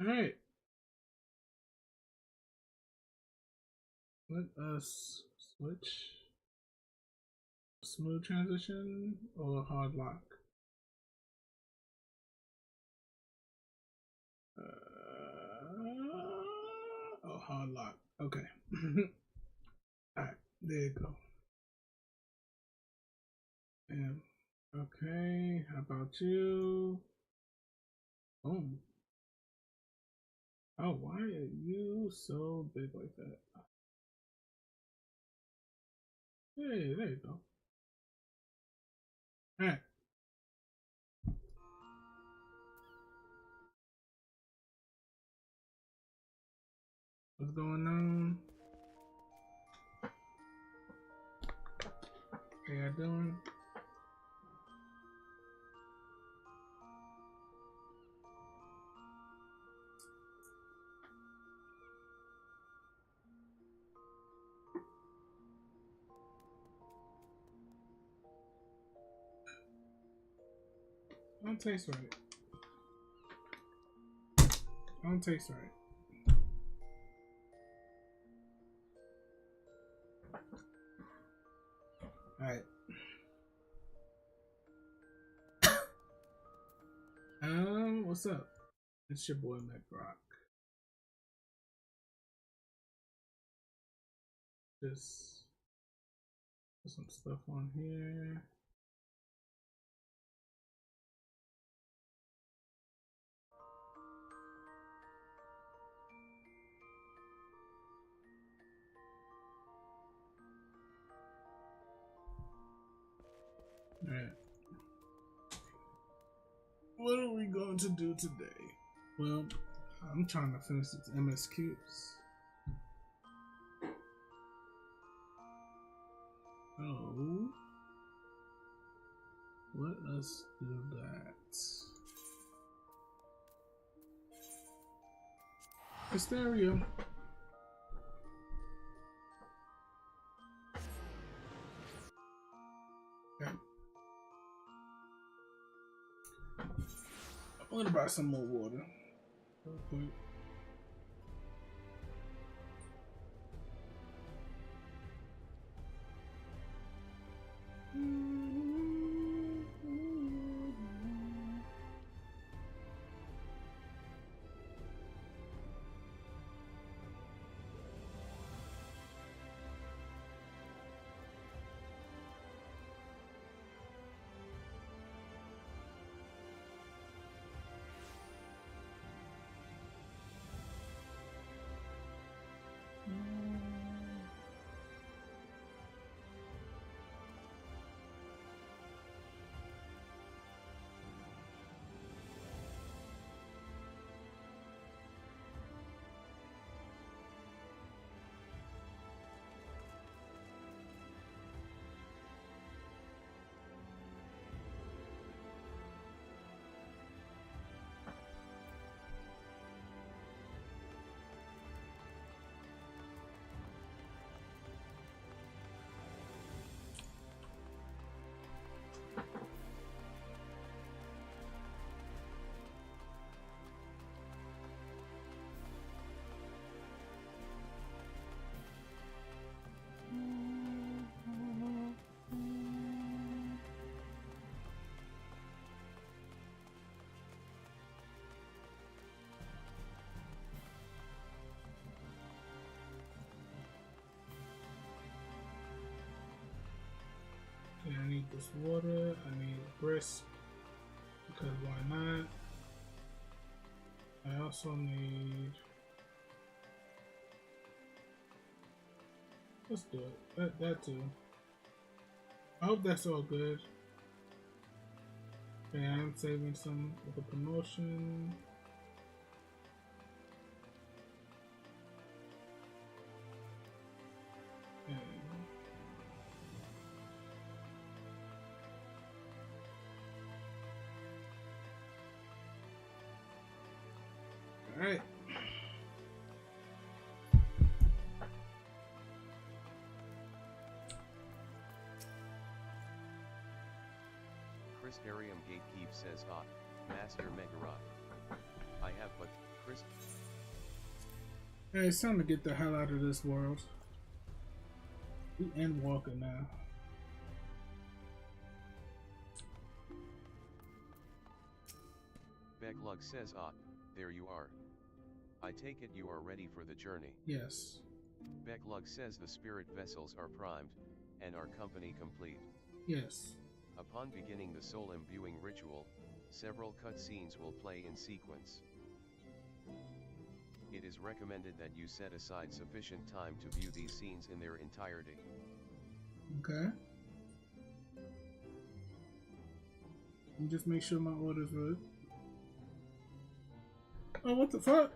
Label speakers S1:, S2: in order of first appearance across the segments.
S1: Alright. Let us switch. Smooth transition or hard lock? Oh, hard lock. Okay. Alright, there you go. And okay, how about you? Boom. Oh, why are you so big like that? Hey, there you go. Alright. What's going on? How y'all doing? Don't taste right. Don't taste right. Alright. What's up? It's your boy MegaRock. Just put some stuff on here. Alright. What are we going to do today? Well, I'm trying to finish these MSQs. So, let us do that. Hysteria. Okay. I'm gonna buy some more water real quick. Okay, I need this water, I need brisk, because why not? I also need... Let's do it. That too. I hope that's all good. Okay, I am saving some with the promotion. Okay. Alright.
S2: Chris Arium Gatekeep says, Master MegaRock. I have but Chris.
S1: Hey, it's time to get the hell out of this world. We ENDWALKER now.
S2: Beglug says, ah, there you are. I take it you are ready for the journey.
S1: Yes.
S2: Beglug says the spirit vessels are primed, and our company complete.
S1: Yes.
S2: Upon beginning the soul imbuing ritual, several cutscenes will play in sequence. It is recommended that you set aside sufficient time to view these scenes in their entirety.
S1: Okay. And just make sure my order's right. Oh, what the fuck?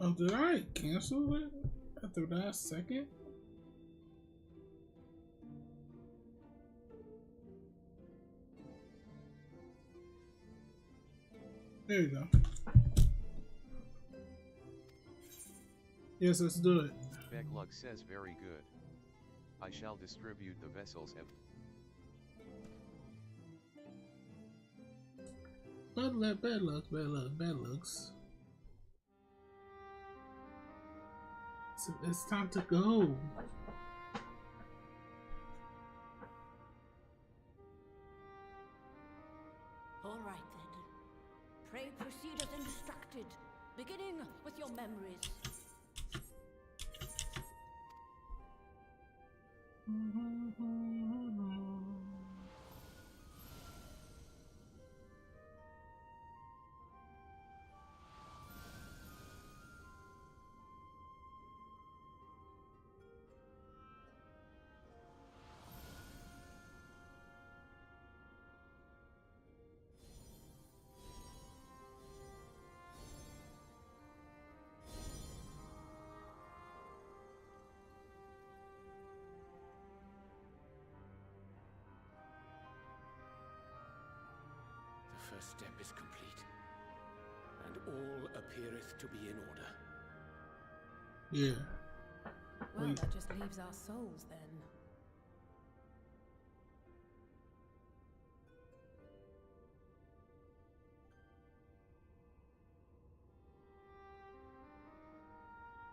S1: Oh, did I cancel it at the last second? There you go. Yes, let's do it.
S2: Beglug says very good. I shall distribute the vessels of...
S1: Bad looks. So it's time to go.
S3: All right then. Pray proceed as instructed, beginning with your memories.
S4: The first step is complete, and all appeareth to be in order.
S1: Yeah.
S5: Well, that just leaves our souls then.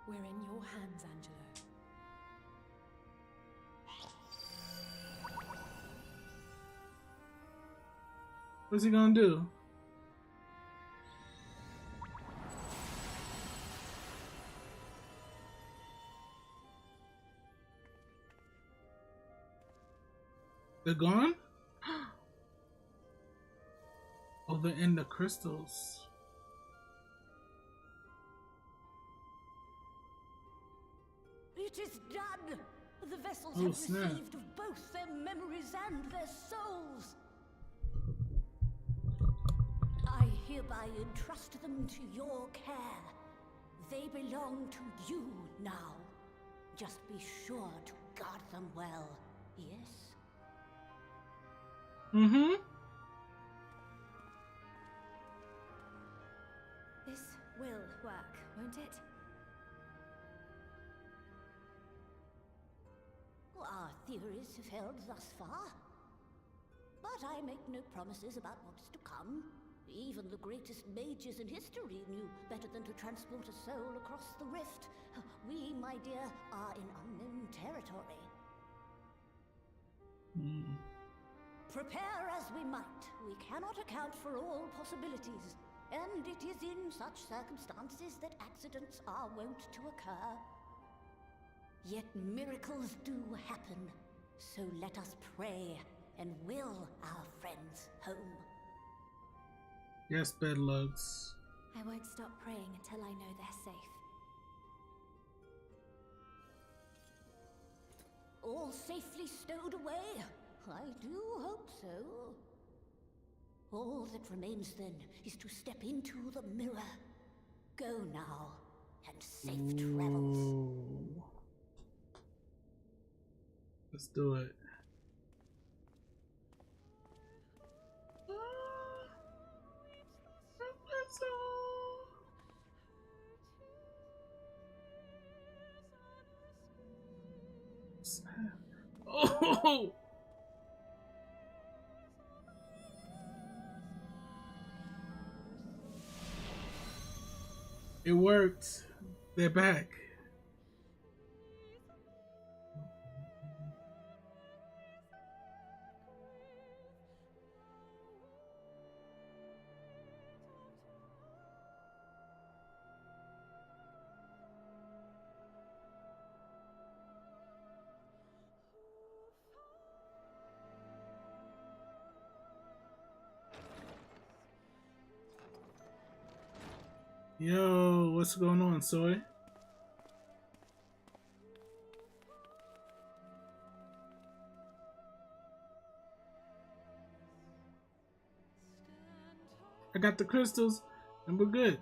S5: We're in your hands, Angelo.
S1: What's he gonna do? They're gone? Oh, they're in the crystals.
S3: It is done! The vessels
S1: Oh,
S3: have
S1: snap.
S3: received both their memories and their souls. I hereby entrust them to your care. They belong to you now. Just be sure to guard them well, yes?
S1: Mm-hmm.
S5: This will work, won't it?
S3: Our theories have held thus far. But I make no promises about what's to come. Even the greatest mages in history knew better than to transport a soul across the rift. We, my dear, are in unknown territory. Prepare as we might, we cannot account for all possibilities. And it is in such circumstances that accidents are wont to occur. Yet miracles do happen, so let us pray and will our friends home.
S1: Yes, bedlugs.
S5: I won't stop praying until I know they're safe.
S3: All safely stowed away? I do hope so. All that remains then is to step into the mirror. Go now, and safe travels.
S1: Ooh. Let's do it. snap. Oh! It worked. They're back. Yo, what's going on, Soy? I got the crystals, and we're good.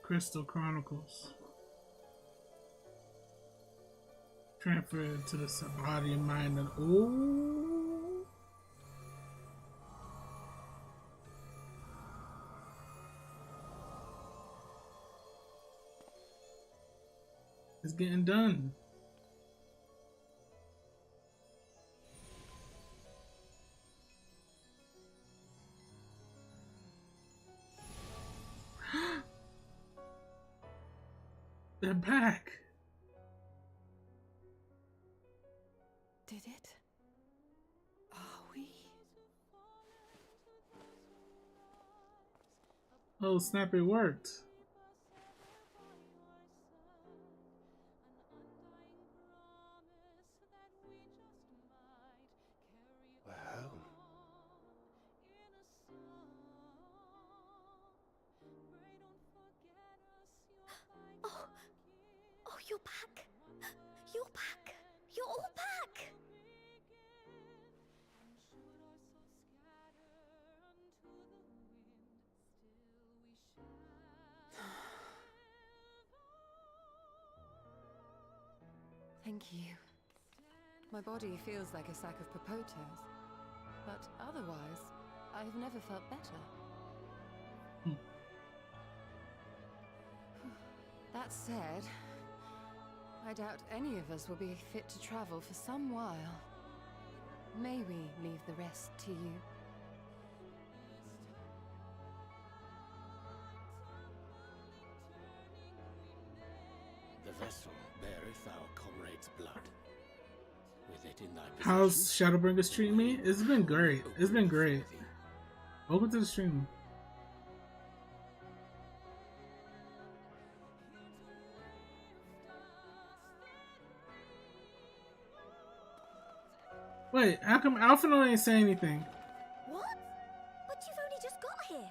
S1: Crystal Chronicles. Transfer to the body and mind. And ooh, it's getting done. They're back.
S5: Did it? Are we?
S1: Oh snap, it worked.
S4: Well,
S3: Oh, you're back. You're back. You're all back.
S5: Thank you. My body feels like a sack of potatoes, but otherwise, I've never felt better. That said, I doubt any of us will be fit to travel for some while. May we leave the rest to you?
S4: the vessel beareth our comrade's blood. With it in thy
S1: How's
S4: possession,
S1: Shadowbringers treating me? It's been great. It's been great. Welcome to the stream. Wait, how come Alphino ain't saying anything?
S3: What? But you've only just got here.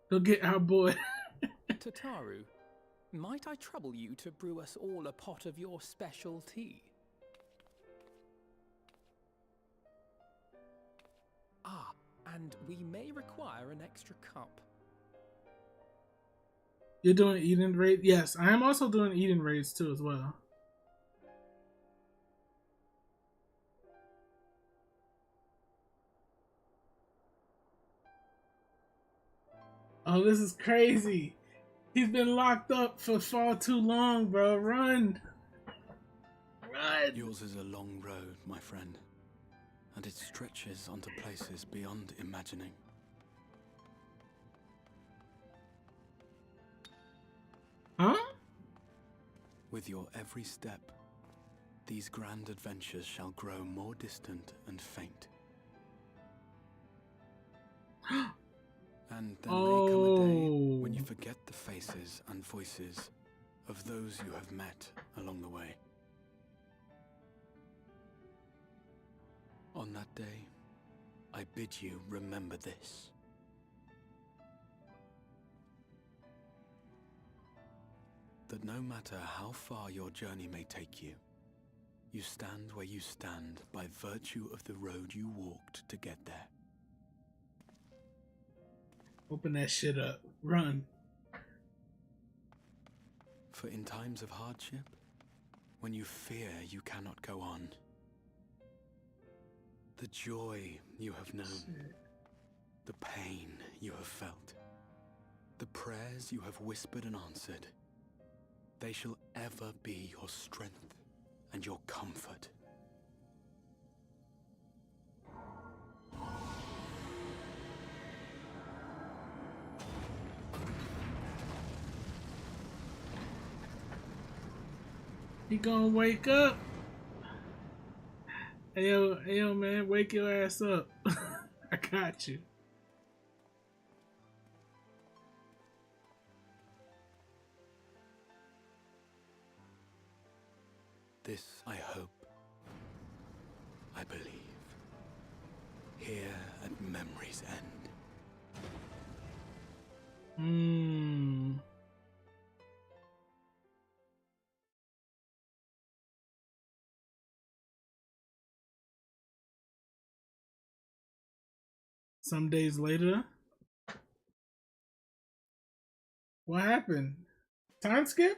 S1: Go get our boy.
S6: Tataru, might I trouble you to brew us all a pot of your special tea? Ah, and we may require an extra cup.
S1: You're doing Eden raid? Yes, I am also doing Eden raids too as well. Oh, this is crazy. He's been locked up for far too long, bro. Run. Run.
S7: Yours is a long road, my friend, and it stretches onto places beyond imagining. With your every step, these grand adventures shall grow more distant and faint. And then may come a day when you forget the faces and voices of those you have met along the way. On that day, I bid you remember this. That no matter how far your journey may take you, you stand where you stand by virtue of the road you walked to get there.
S1: Open that shit up. Run.
S7: For in times of hardship, when you fear you cannot go on, the joy you have known, the pain you have felt, the prayers you have whispered and answered, they shall ever be your strength and your comfort.
S1: He gonna wake up. Hey yo, man, wake your ass up. I got you.
S7: This I hope, I believe, here at memory's end.
S1: Some days later. What happened? Time skip?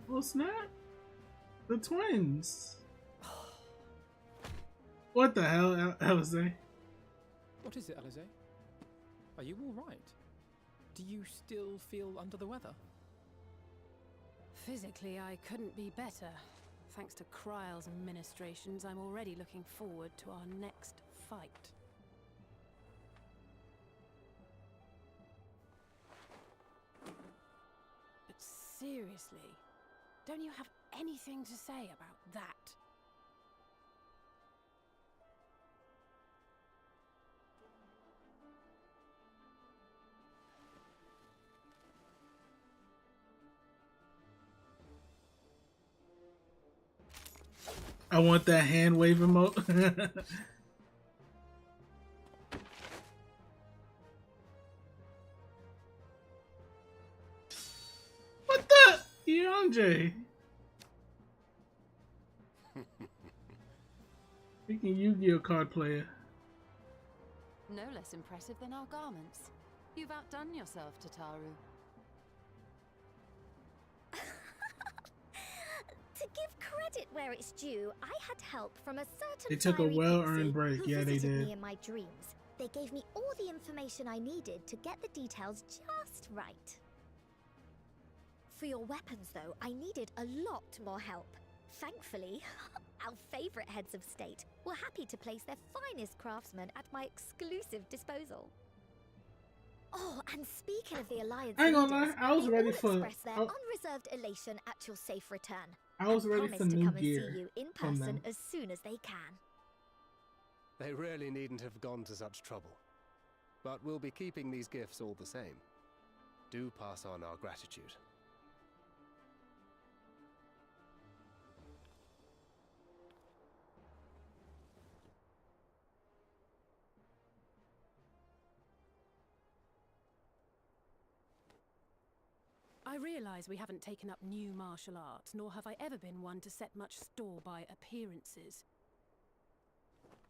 S1: Oh snap! The twins! What the hell, Eorzea?
S6: What is it, Eorzea? Are you all right? Do you still feel under the weather?
S5: Physically, I couldn't be better. Thanks to Kryle's administrations, I'm already looking forward to our next fight. But seriously, don't you have anything to say about that?
S1: I want that hand wave emote. What the? Eorzea. Freaking Yu-Gi-Oh card player.
S5: No less impressive than our garments. You've outdone yourself, Tataru.
S3: To give credit where it's due, I had help from a certain
S1: They took a
S3: fiery
S1: well-earned
S3: pixie
S1: break.
S3: who
S1: Yeah, they
S3: visited
S1: did.
S3: me in my dreams. They gave me all the information I needed to get the details just right. For your weapons, though, I needed a lot more help. Thankfully, our favorite heads of state were happy to place their finest craftsmen at my exclusive disposal. Oh, and speaking of the Alliance
S1: I ain't gonna
S3: leaders,
S1: lie, I was
S3: they
S1: ready
S3: all
S1: for-
S3: expressed their unreserved elation at your safe return.
S1: I was ready
S3: Promise
S1: for
S3: to
S1: new
S3: come and
S1: gear
S3: see you in
S1: from
S3: person
S1: them.
S3: as soon as they can.
S8: They really needn't have gone to such trouble. But we'll be keeping these gifts all the same. Do pass on our gratitude.
S5: I realise we haven't taken up new martial arts, nor have I ever been one to set much store by appearances.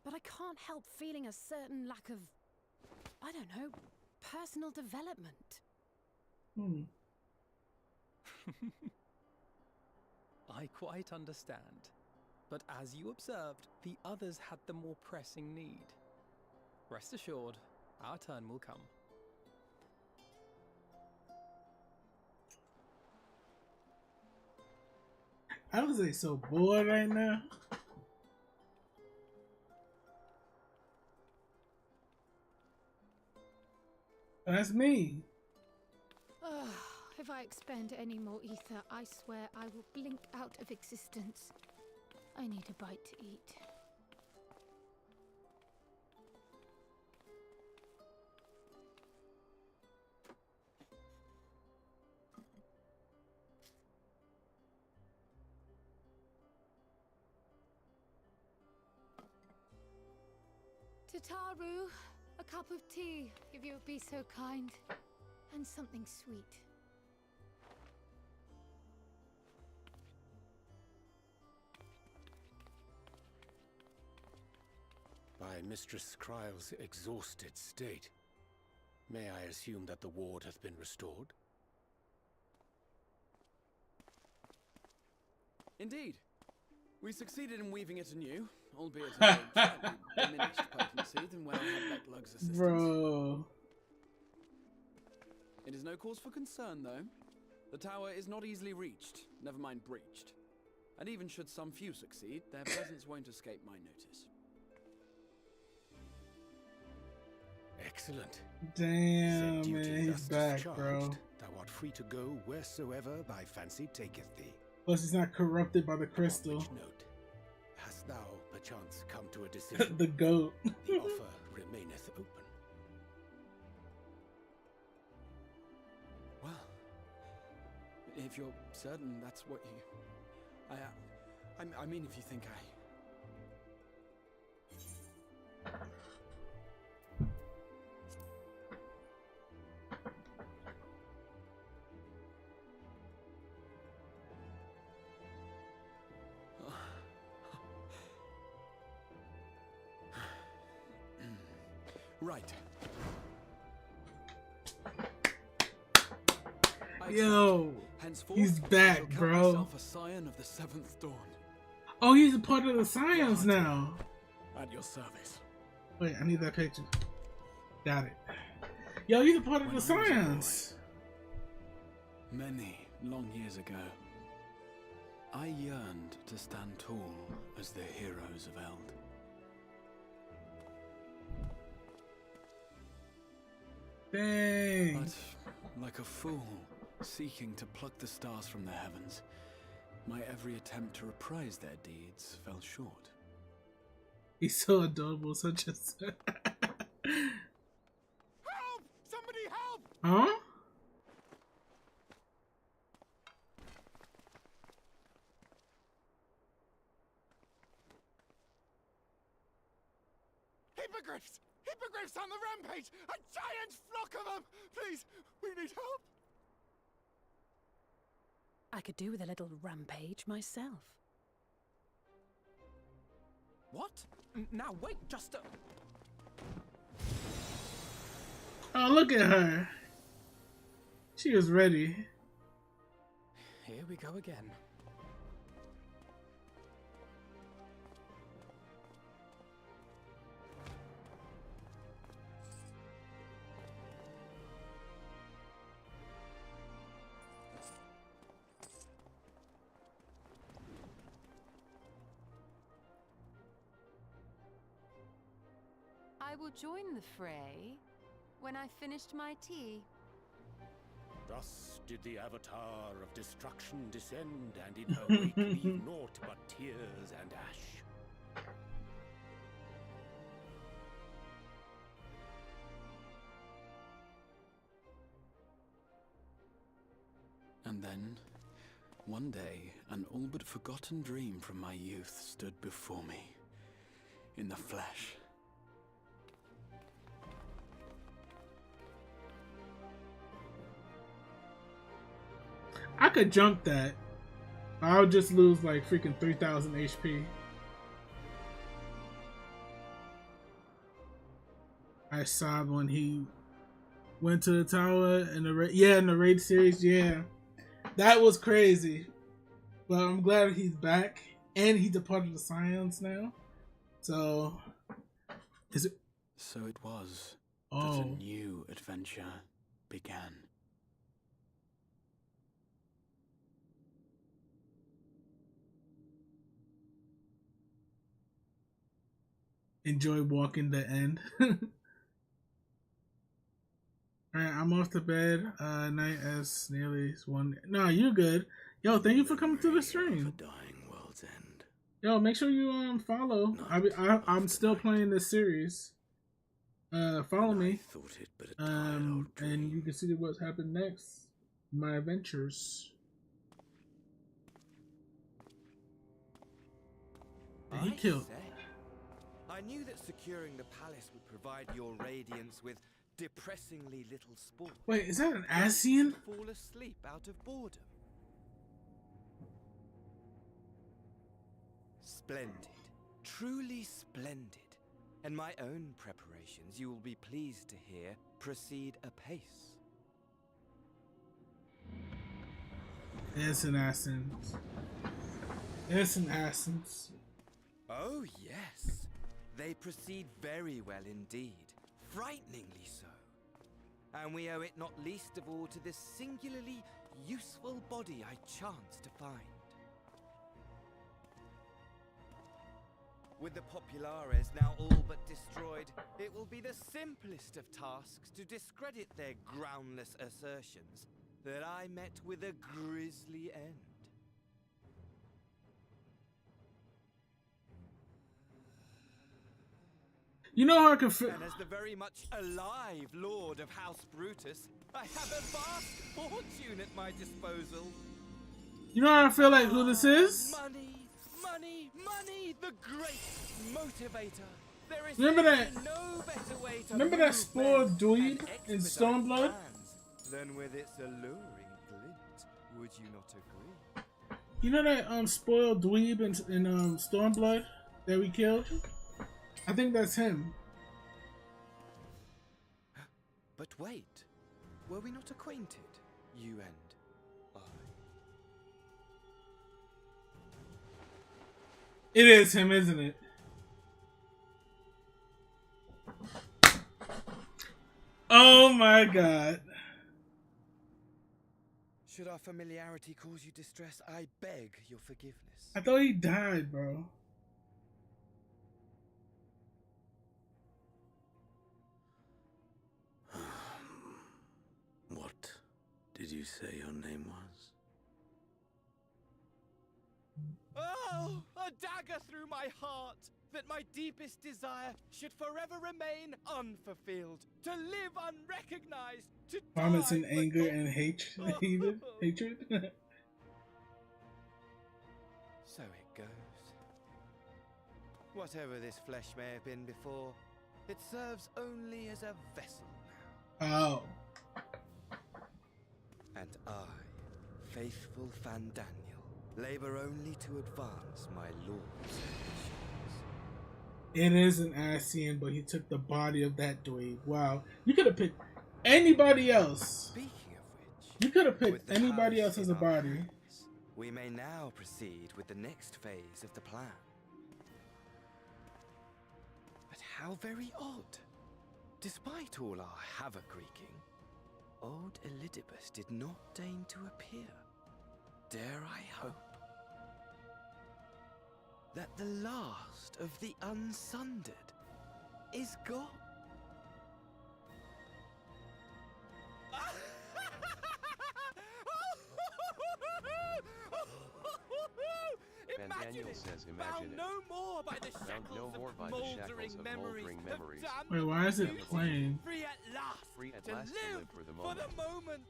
S5: But I can't help feeling a certain lack of, I don't know, personal development.
S6: I quite understand. But as you observed, the others had the more pressing need. Rest assured, our turn will come.
S1: I was like so bored right now. That's me.
S5: If I expend any more ether, I swear I will blink out of existence. I need a bite to eat. Tataru, a cup of tea, if you would be so kind. And something sweet.
S4: By Mistress Kryle's exhausted state, may I assume that the ward hath been restored?
S7: Indeed. We succeeded in weaving it anew, albeit at a slightly diminished potency than when I had Becklug's assistance.
S1: Bro.
S7: It is no cause for concern, though. The tower is not easily reached, never mind breached. And even should some few succeed, their presence won't escape my notice.
S4: Excellent.
S1: Damn,
S4: Said
S1: man,
S4: duty
S1: he's
S4: thus
S1: back,
S4: discharged,
S1: bro.
S4: Thou art free to go wheresoever thy fancy taketh thee.
S1: Plus, he's not corrupted by the
S4: Upon
S1: crystal.
S4: which note, hast thou perchance come to a decision?
S1: The goat.
S4: The offer remaineth open.
S7: Well, if you're certain that's what you... I mean, if you think Right.
S1: Yo,
S7: Henceforth,
S1: he's
S7: I
S1: back,
S7: shall count
S1: bro.
S7: myself a scion of the Seventh Dawn.
S1: Oh, he's a part of the Scions now.
S7: At your service.
S1: Wait, I need that picture. Got it. Yo, he's a part of
S7: When
S1: the
S7: I was a
S1: Scions.
S7: Many long years ago, I yearned to stand tall as the heroes of Eld.
S1: Dang.
S7: But, like a fool, seeking to pluck the stars from the heavens, my every attempt to reprise their deeds fell short.
S1: He's so adorable, such a...
S7: Help! Somebody help!
S1: Huh?
S7: Hippogriffs! Hippogriffs on the rampage! A giant flock of them! Please, we need help!
S5: I could do with a little rampage myself.
S6: What? Now wait, just a...
S1: Oh, look at her. She was ready.
S6: Here we go again.
S9: I will join the fray when I've finished my tea.
S4: Thus did the Avatar of Destruction descend, and in her wake leave naught but tears and ash.
S7: And then, one day, an all but forgotten dream from my youth stood before me, in the flesh.
S1: I could jump that. I would just lose like freaking 3,000 HP. I sobbed when he went to the tower in the in the raid series. Yeah, that was crazy. But I'm glad he's back and he's a part of the Scions now. So, is it?
S7: So it was that
S1: Oh.
S7: a new adventure began.
S1: Enjoy walking the end. Alright, I'm off to bed. Night as nearly is one. No, you're good. Yo, thank you for coming to the stream.
S7: Dying world's end.
S1: Yo, make sure you follow. I'm still playing this series. Follow me. And you can see what's happened next. My adventures. And he killed.
S10: I knew that securing the palace would provide your radiance with depressingly little sport.
S1: Wait, is that an Asian?
S10: Fall asleep out of boredom. Splendid. Truly splendid. And my own preparations, you will be pleased to hear, proceed apace.
S1: It's an essence. It's an essence.
S10: Oh, yes. They proceed very well indeed. Frighteningly so. And we owe it not least of all to this singularly useful body I chanced to find. With the Populares now all but destroyed, it will be the simplest of tasks to discredit their groundless assertions that I met with a grisly end.
S1: You know how I can feel.
S10: And as the very much alive Lord of House Brutus, I have a vast fortune at my disposal.
S1: You know how I feel like who this is?
S10: Money, money, money, the great motivator. There is
S1: Remember that?
S10: No better way to
S1: Remember that spoiled dweeb in Stormblood?
S10: Then with its alluring glint, would you not agree?
S1: You know that spoiled dweeb in Stormblood that we killed? I think that's him.
S10: But wait, were we not acquainted, you and I?
S1: It is him, isn't it? Oh my god.
S10: Should our familiarity cause you distress, I beg your forgiveness.
S1: I thought he died, bro.
S7: What did you say your name was?
S10: Oh, a dagger through my heart, that my deepest desire should forever remain unfulfilled, to live unrecognized, to
S1: Vomits in
S10: die
S1: anger and hatred.
S10: So it goes. Whatever this flesh may have been before, it serves only as a vessel now.
S1: Oh.
S10: And I, faithful Fandaniel, labor only to advance my lord's ambitions.
S1: It is an Asian, but he took the body of that dweeb. Wow. You could have picked anybody else.
S10: Speaking of which,
S1: you could have picked anybody else as a body.
S10: Hands, we may now proceed with the next phase of the plan. But how very odd. Despite all our havoc-wreaking, old Elidibus did not deign to appear. Dare I hope that the last of the unsundered is gone?
S2: Daniel says imagine it.
S10: No more by the
S2: Bound no
S10: shackles
S2: more
S10: of
S2: by the shackles of
S10: moldering
S2: moldering memories.
S1: Wait, why is it playing?
S10: Free at last.
S2: Free at
S10: to
S2: last to live for the moment.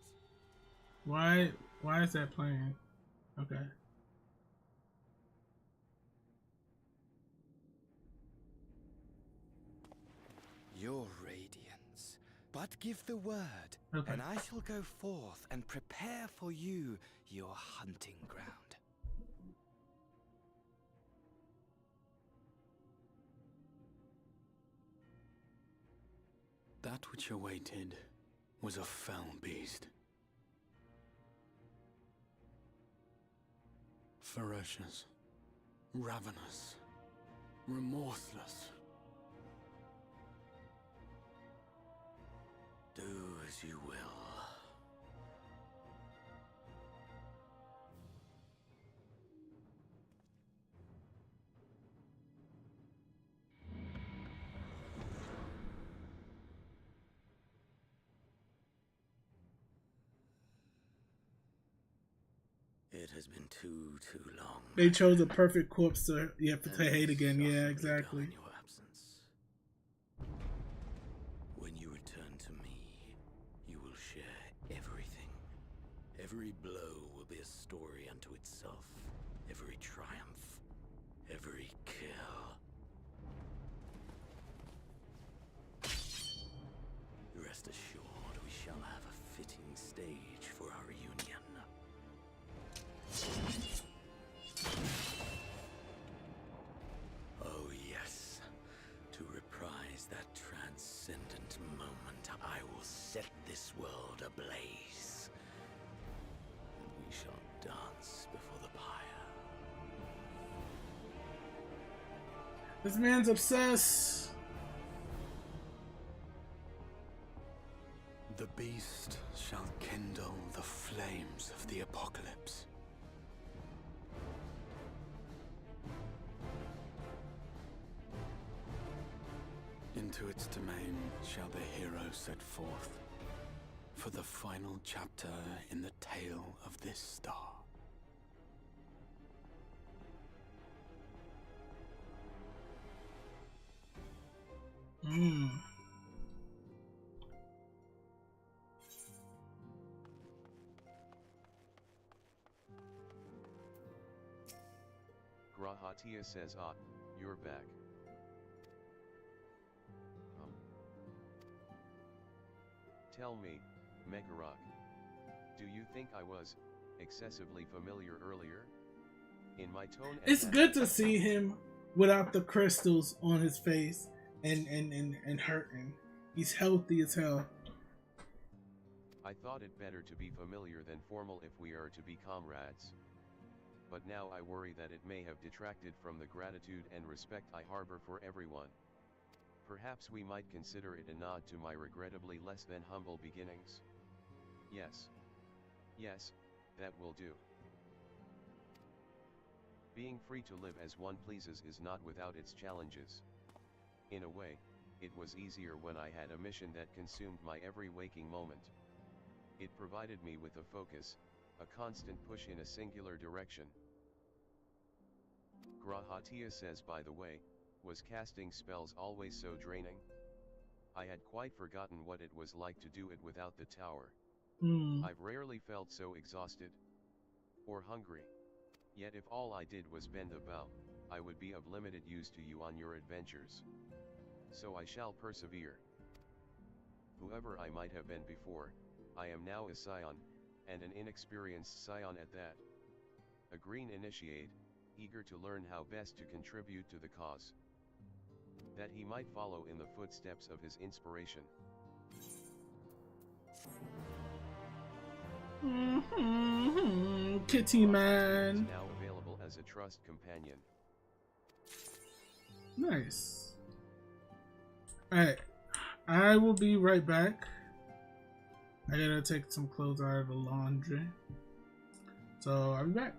S1: Why is that playing? Okay.
S10: Your radiance. But give the word,
S1: Okay.
S10: and I shall go forth and prepare for you your hunting ground.
S7: That which awaited was a fell beast. Ferocious, ravenous, remorseless. Do as you will. It has been too long.
S1: They chose a perfect corpse to hate again. Yeah, exactly.
S7: In your absence. When you return to me, you will share everything. Every blow will be a story unto itself. Every triumph, every kill. Rest assured, we shall have a fitting stage for our reunion. Oh yes, to reprise that transcendent moment, I will set this world ablaze. And we shall dance before the pyre.
S1: This man's obsessed.
S7: The beast shall kindle the flames of the apocalypse. Into its domain shall the hero set forth for the final chapter in the tale of this star.
S2: Grahatia says, "Ah, you're back." Tell me, MegaRock, do you think I was excessively familiar earlier? In my tone,
S1: It's good to see him without the crystals on his face and hurting. He's healthy as hell.
S2: I thought it better to be familiar than formal if we are to be comrades. But now I worry that it may have detracted from the gratitude and respect I harbor for everyone. Perhaps we might consider it a nod to my regrettably less than humble beginnings. Yes. Yes, that will do. Being free to live as one pleases is not without its challenges. In a way, it was easier when I had a mission that consumed my every waking moment. It provided me with a focus, a constant push in a singular direction. Grahatia says, by the way, was casting spells always so draining? I had quite forgotten what it was like to do it without the tower. I've rarely felt so exhausted. Or hungry. Yet if all I did was bend a bow, I would be of limited use to you on your adventures. So I shall persevere. Whoever I might have been before, I am now a scion, and an inexperienced scion at that. A green initiate, eager to learn how best to contribute to the cause. That he might follow in the footsteps of his inspiration.
S1: Kitty man.
S2: Now available as a trust companion.
S1: Nice. Alright, I will be right back. I gotta take some clothes out of the laundry. So I'll be back.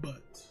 S1: But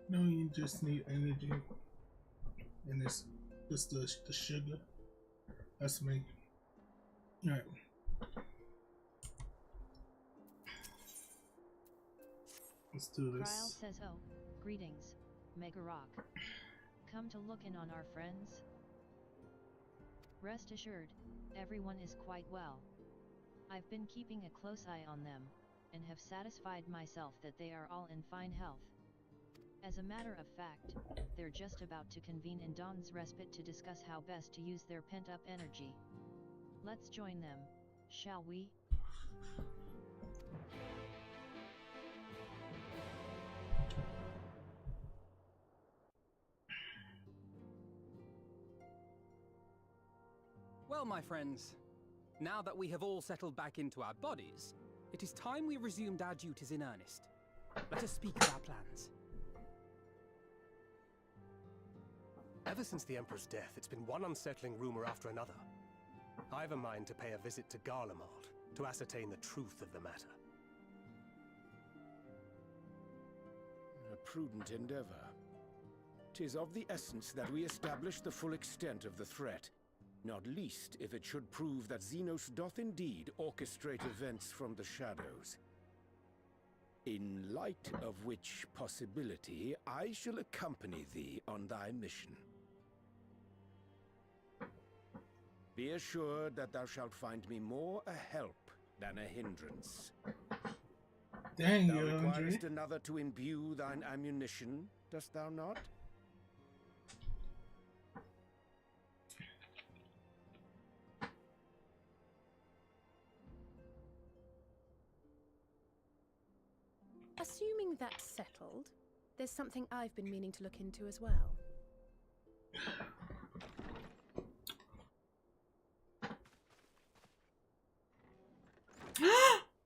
S1: no, you just need energy, and it's just the sugar. That's me. All right. Let's do this.
S11: Krile says, "Oh, greetings, MegaRock. Come to look in on our friends? Rest assured, everyone is quite well. I've been keeping a close eye on them, and have satisfied myself that they are all in fine health. As a matter of fact, they're just about to convene in Dawn's Respite to discuss how best to use their pent-up energy. Let's join them, shall we?"
S6: Well, my friends, now that we have all settled back into our bodies, it is time we resumed our duties in earnest. Let us speak of our plans.
S8: Ever since the Emperor's death, it's been one unsettling rumor after another. I've a mind to pay a visit to Dalamud to ascertain the truth of the matter.
S4: A prudent endeavor. 'Tis of the essence that we establish the full extent of the threat, not least if it should prove that Xenos doth indeed orchestrate events from the shadows. In light of which possibility, I shall accompany thee on thy mission. Be assured that thou shalt find me more a help than a hindrance.
S1: Dang,
S4: thou
S1: you
S4: requirest another to imbue thine ammunition, dost thou not?
S5: Assuming that's settled, there's something I've been meaning to look into as well.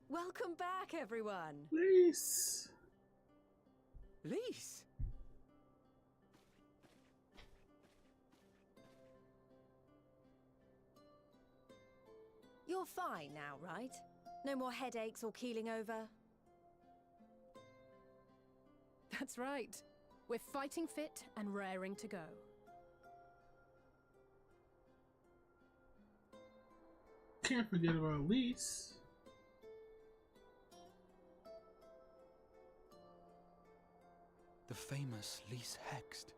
S9: Welcome back, everyone!
S1: Please.
S6: Lise!
S9: You're fine now, right? No more headaches or keeling over?
S5: That's right. We're fighting fit and raring to go.
S1: Can't forget about Lise.
S7: The famous Lise Hext,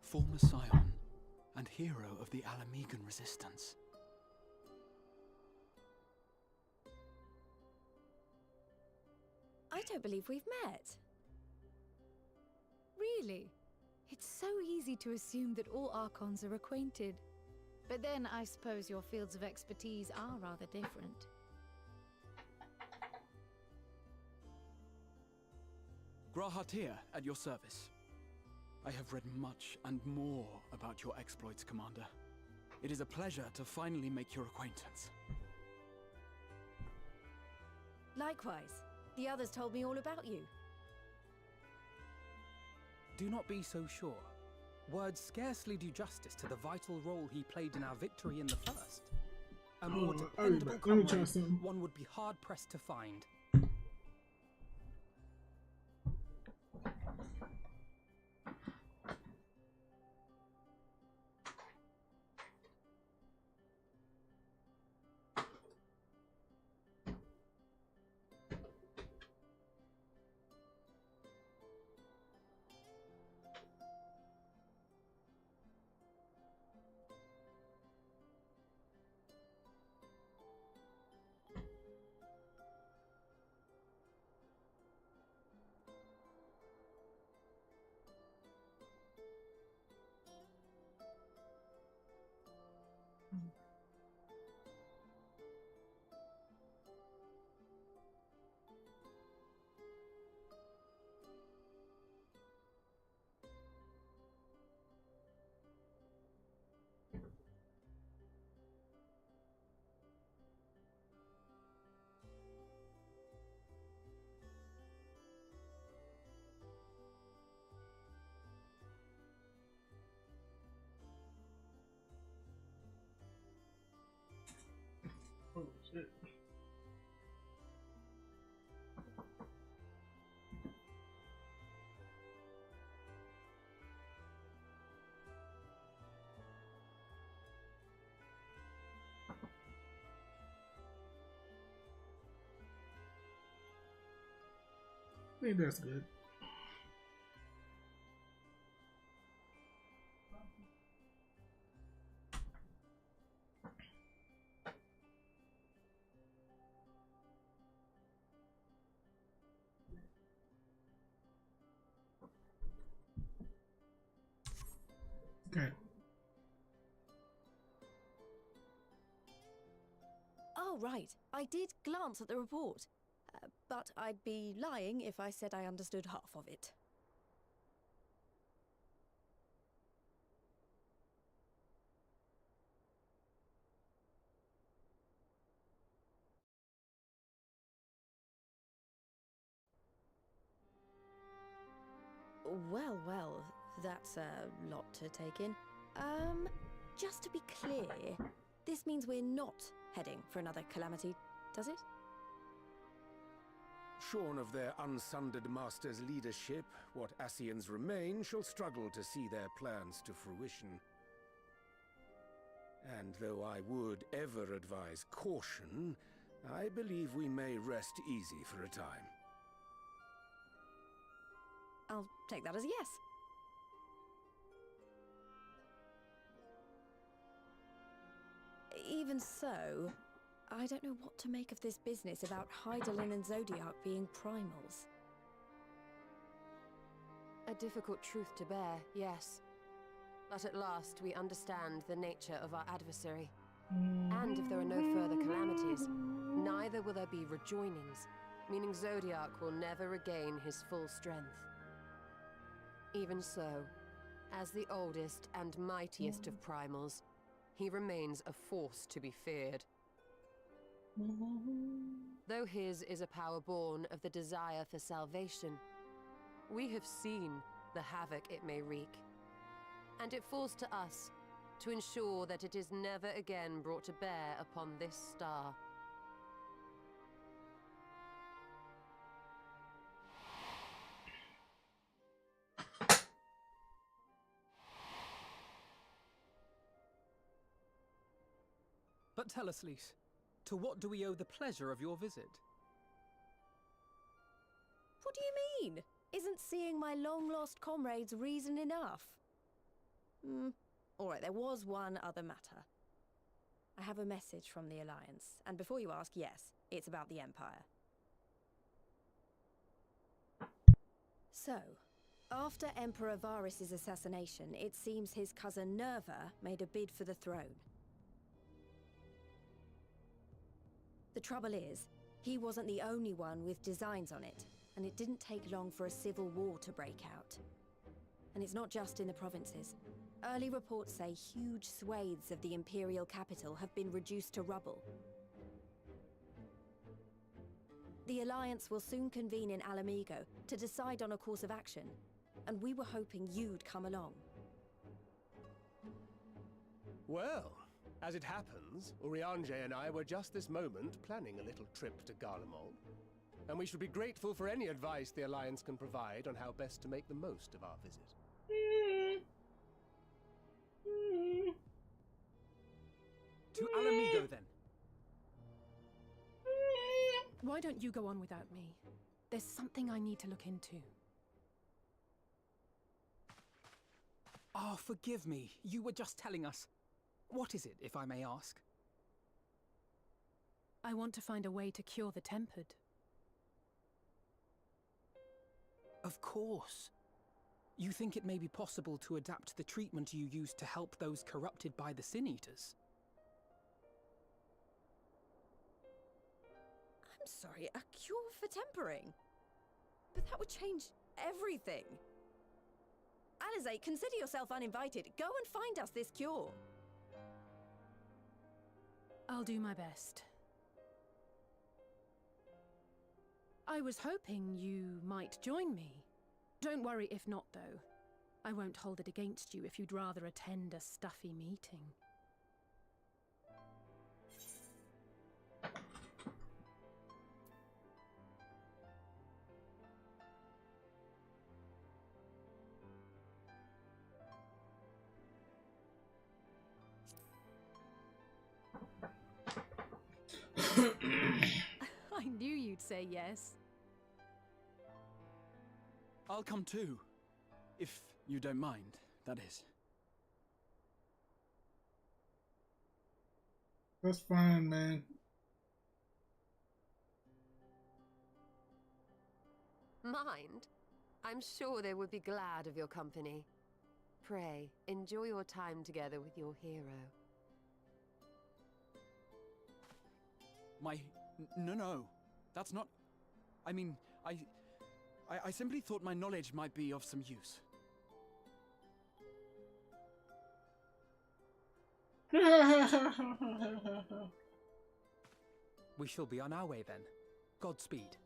S7: former scion and hero of the Alamegan resistance.
S9: I don't believe we've met. Really? It's so easy to assume that all Archons are acquainted.
S12: But then I suppose your fields of expertise are rather different.
S7: Grahatir at your service. I have read much and more about your exploits, Commander. It is a pleasure to finally make your acquaintance.
S9: Likewise. The others told me all about you.
S6: Do not be so sure. Words scarcely do justice to the vital role he played in our victory in the first. A more dependable comrade one would be hard-pressed to find.
S1: Oh shit. I think that's good. Okay.
S13: Oh, right. I did glance at the report. But I'd be lying if I said I understood half of it. Well, well, that's a lot to take in. Just to be clear, this means we're not heading for another calamity, does it?
S4: Shorn of their unsundered master's leadership, what Ascians remain shall struggle to see their plans to fruition. And though I would ever advise caution, I believe we may rest easy for a time.
S13: I'll take that as a yes. Even so, I don't know what to make of this business about Hydaelyn and Zodiac being primals.
S14: A difficult truth to bear, yes. But at last we understand the nature of our adversary. And if there are no further calamities, neither will there be rejoinings, meaning Zodiac will never regain his full strength. Even so, as the oldest and mightiest of primals, he remains a force to be feared. Though his is a power born of the desire for salvation, we have seen the havoc it may wreak. And it falls to us to ensure that it is never again brought to bear upon this star.
S6: But tell us, Lys, to what do we owe the pleasure of your visit?
S13: What do you mean? Isn't seeing my long-lost comrades reason enough? Alright, there was one other matter. I have a message from the Alliance, and before you ask, yes, it's about the Empire. So, after Emperor Varys' assassination, it seems his cousin Nerva made a bid for the throne. The trouble is, he wasn't the only one with designs on it, and it didn't take long for a civil war to break out. And it's not just in the provinces. Early reports say huge swathes of the Imperial capital have been reduced to rubble. The Alliance will soon convene in Alamigo to decide on a course of action, and we were hoping you'd come along.
S8: Well, as it happens, Urianger and I were just this moment planning a little trip to Garlemald, and we should be grateful for any advice the Alliance can provide on how best to make the most of our visit.
S6: To Alamigo, then.
S5: Why don't you go on without me? There's something I need to look into.
S6: Oh, forgive me. You were just telling us. What is it, if I may ask?
S5: I want to find a way to cure the tempered.
S6: Of course. You think it may be possible to adapt the treatment you use to help those corrupted by the Sin Eaters?
S13: I'm sorry, a cure for tempering? But that would change everything. Alizé, consider yourself uninvited. Go and find us this cure.
S5: I'll do my best. I was hoping you might join me. Don't worry if not, though. I won't hold it against you if you'd rather attend a stuffy meeting. I knew you'd say yes.
S7: I'll come too. If you don't mind, that is.
S1: That's fine, man.
S14: Mind? I'm sure they would be glad of your company. Pray, enjoy your time together with your hero.
S7: No. That's not... I mean, I simply thought my knowledge might be of some use.
S6: We shall be on our way then. Godspeed.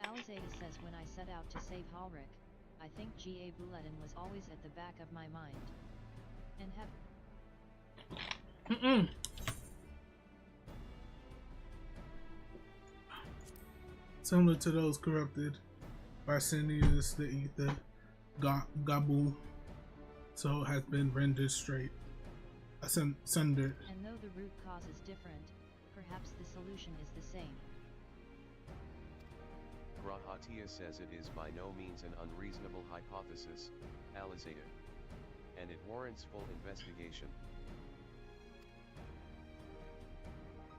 S11: Eorzea says when I set out to save Halric, I think G.A. Bulletin was always at the back of my mind. And
S1: Similar to those corrupted by Sinius the Ether, Gabu, so has been rendered straight, sundered.
S11: And though the root cause is different, perhaps the solution is the same.
S2: Grahatia says it is by no means an unreasonable hypothesis, Eorzea, and it warrants full investigation.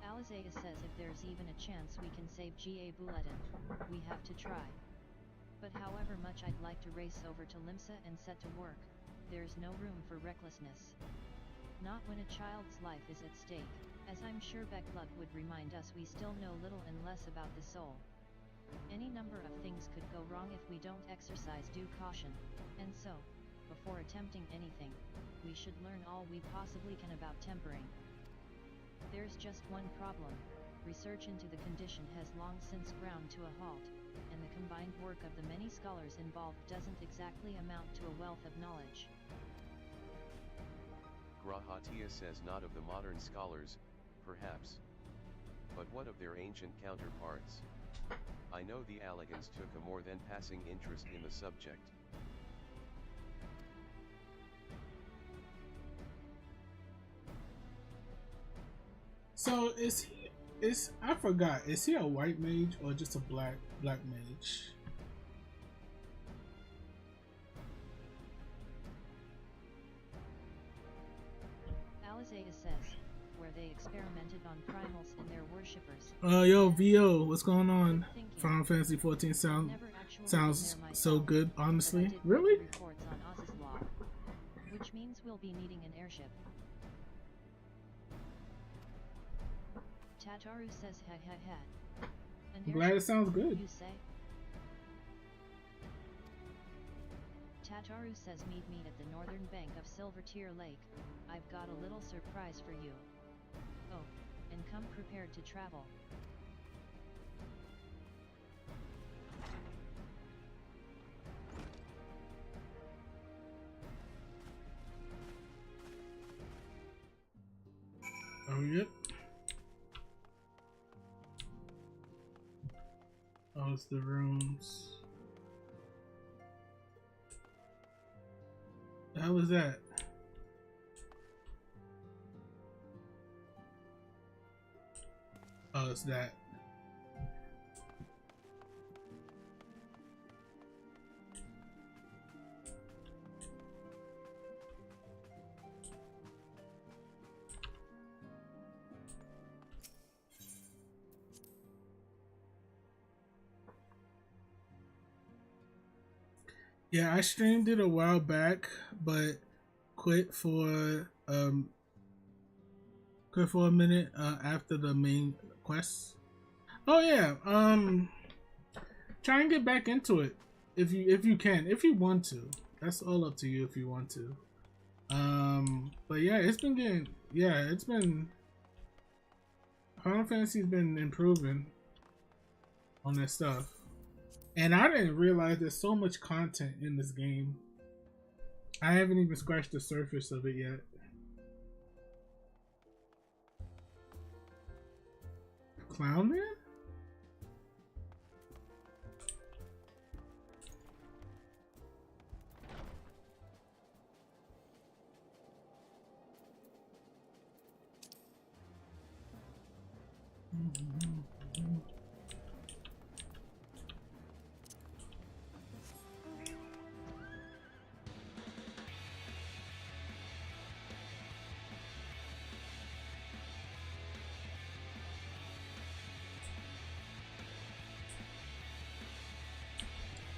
S11: Eorzea says if there's even a chance we can save G.A. Bulletin, we have to try. But however much I'd like to race over to Limsa and set to work, there's no room for recklessness. Not when a child's life is at stake, as I'm sure Becklug would remind us we still know little and less about the soul. Any number of things could go wrong if we don't exercise due caution, and so, before attempting anything, we should learn all we possibly can about tempering. There's just one problem: research into the condition has long since ground to a halt, and the combined work of the many scholars involved doesn't exactly amount to a wealth of knowledge.
S2: Grahatia says not of the modern scholars, perhaps. But what of their ancient counterparts? I know the Alligans took a more than passing interest in the subject.
S1: So I forgot, is he a white mage or just a black mage?
S11: Eorzea says, where they experimented on primals and their worshippers.
S1: Yo, VO, what's going on? Final Fantasy XIV sounds so good, honestly. Really?
S11: Reports on Oz's law, which means we'll be needing an airship. Tataru says
S1: I'm glad it sounds good.
S11: You say? Tataru says meet me at the northern bank of Silvertear Lake. I've got a little surprise for you. Oh, and come prepared to travel.
S1: Oh, yep. Oh, it's the rooms. The hell is that? Oh, it's that. Yeah, I streamed it a while back, but quit for a minute after the main quest. Oh yeah, try and get back into it if you can, if you want to. That's all up to you if you want to. But yeah, it's been Final Fantasy's been improving on that stuff. And I didn't realize there's so much content in this game. I haven't even scratched the surface of it yet. Clown Man?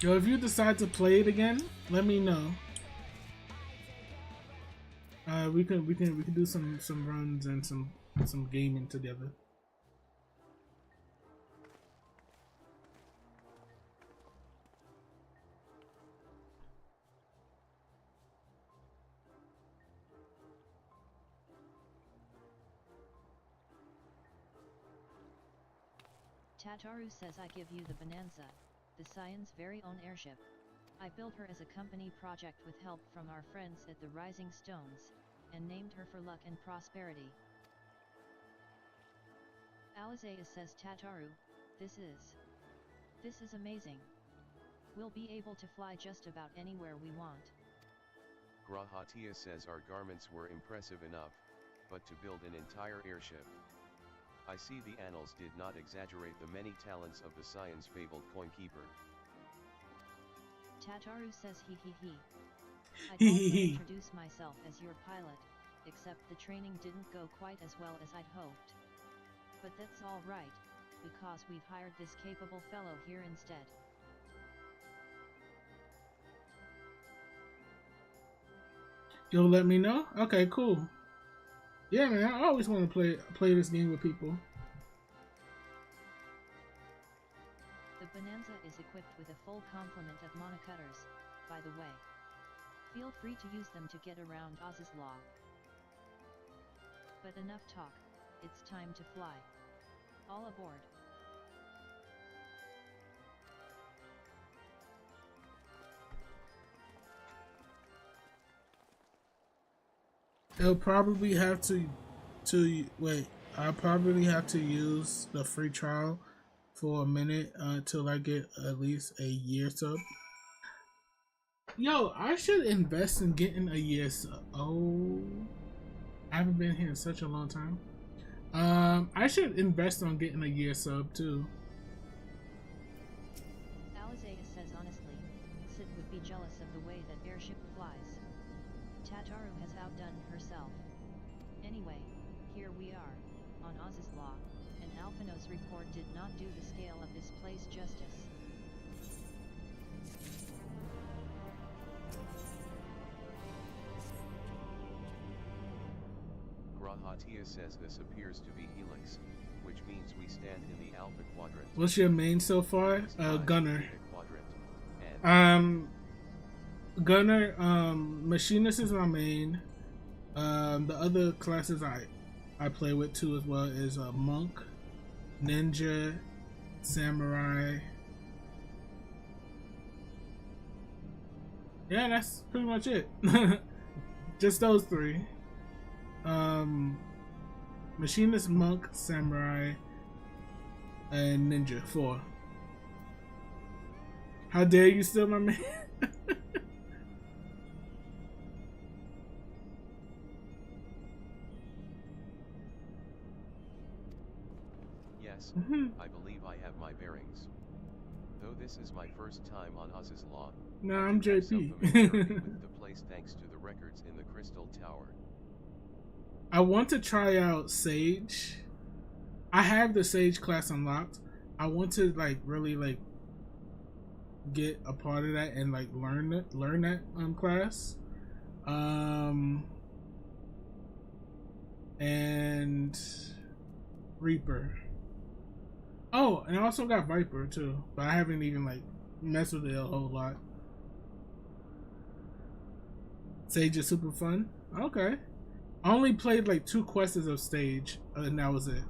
S1: Yo, if you decide to play it again, let me know. We can do some runs and some gaming together.
S11: Tataru says I give you the Bonanza, the Scion's very own airship. I built her as a company project with help from our friends at the Rising Stones, and named her for luck and prosperity. Eorzea says Tataru, this is amazing. We'll be able to fly just about anywhere we want.
S2: Grahatia says our garments were impressive enough, but to build an entire airship. I see the annals did not exaggerate the many talents of the Scion's fabled coinkeeper.
S11: Tataru says he. I'd also introduce myself as your pilot, except the training didn't go quite as well as I'd hoped. But that's all right, because we've hired this capable fellow here instead.
S1: You'll let me know? Okay, cool. Yeah, man, I always want to play this game with people.
S11: The Bonanza is equipped with a full complement of monocutters, by the way. Feel free to use them to get around Oz's law. But enough talk, it's time to fly. All aboard.
S1: I'll probably have to wait. I'll probably have to use the free trial for a minute until I get at least a year sub. Yo, I should invest in getting a year sub. Oh, I haven't been here in such a long time. I should invest on getting a year sub too.
S11: Eorzea says honestly, Sid would be jealous of the way that airship flies. Tataru has outdone herself. Anyway, here we are, on Oz's law, and Alphino's report did not do the scale of this place justice.
S2: Grahatia says this appears to be Helix, which means we stand in the Alpha Quadrant.
S1: What's your main so far? Gunner. Gunner, Machinist is my main. The other classes I play with too as well is Monk, Ninja, Samurai. Yeah, that's pretty much it. Just those three. Machinist, Monk, Samurai, and Ninja. 4. How dare you steal my man?
S2: Yes, I believe I have my bearings. Though this is my first time on Oz's law.
S1: No, I'm JP.
S2: With the place thanks to the records in the Crystal Tower.
S1: I want to try out Sage. I have the Sage class unlocked. I want to really get a part of that and like learn that class. And Reaper. Oh, and I also got Viper too, but I haven't even like messed with it a whole lot. Sage is super fun. Okay. I only played like 2 quests of Sage, and that was it.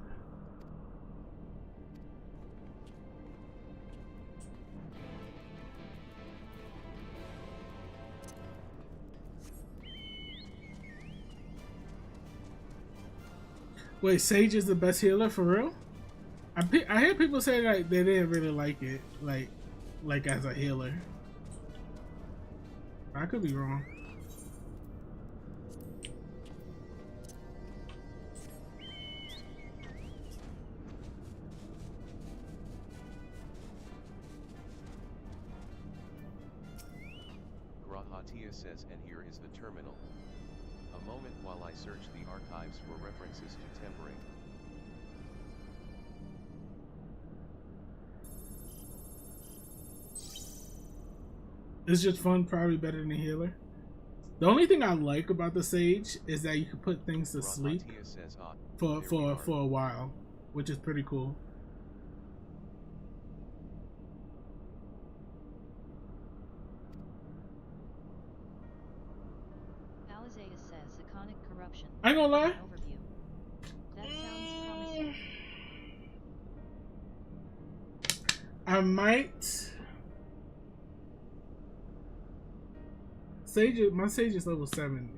S1: Wait, Sage is the best healer for real? I hear people say like they didn't really like it, like as a healer. I could be wrong.
S2: Grahatia says, and here is the terminal. A moment while I search the archives for references to tempering.
S1: It's just fun, probably better than a healer. The only thing I like about the Sage is that you can put things to sleep for a while, which is pretty cool.
S11: Eorzea says Iconic Corruption.
S1: I ain't gonna lie.
S11: That sounds promising.
S1: I might. My Sage is level 70.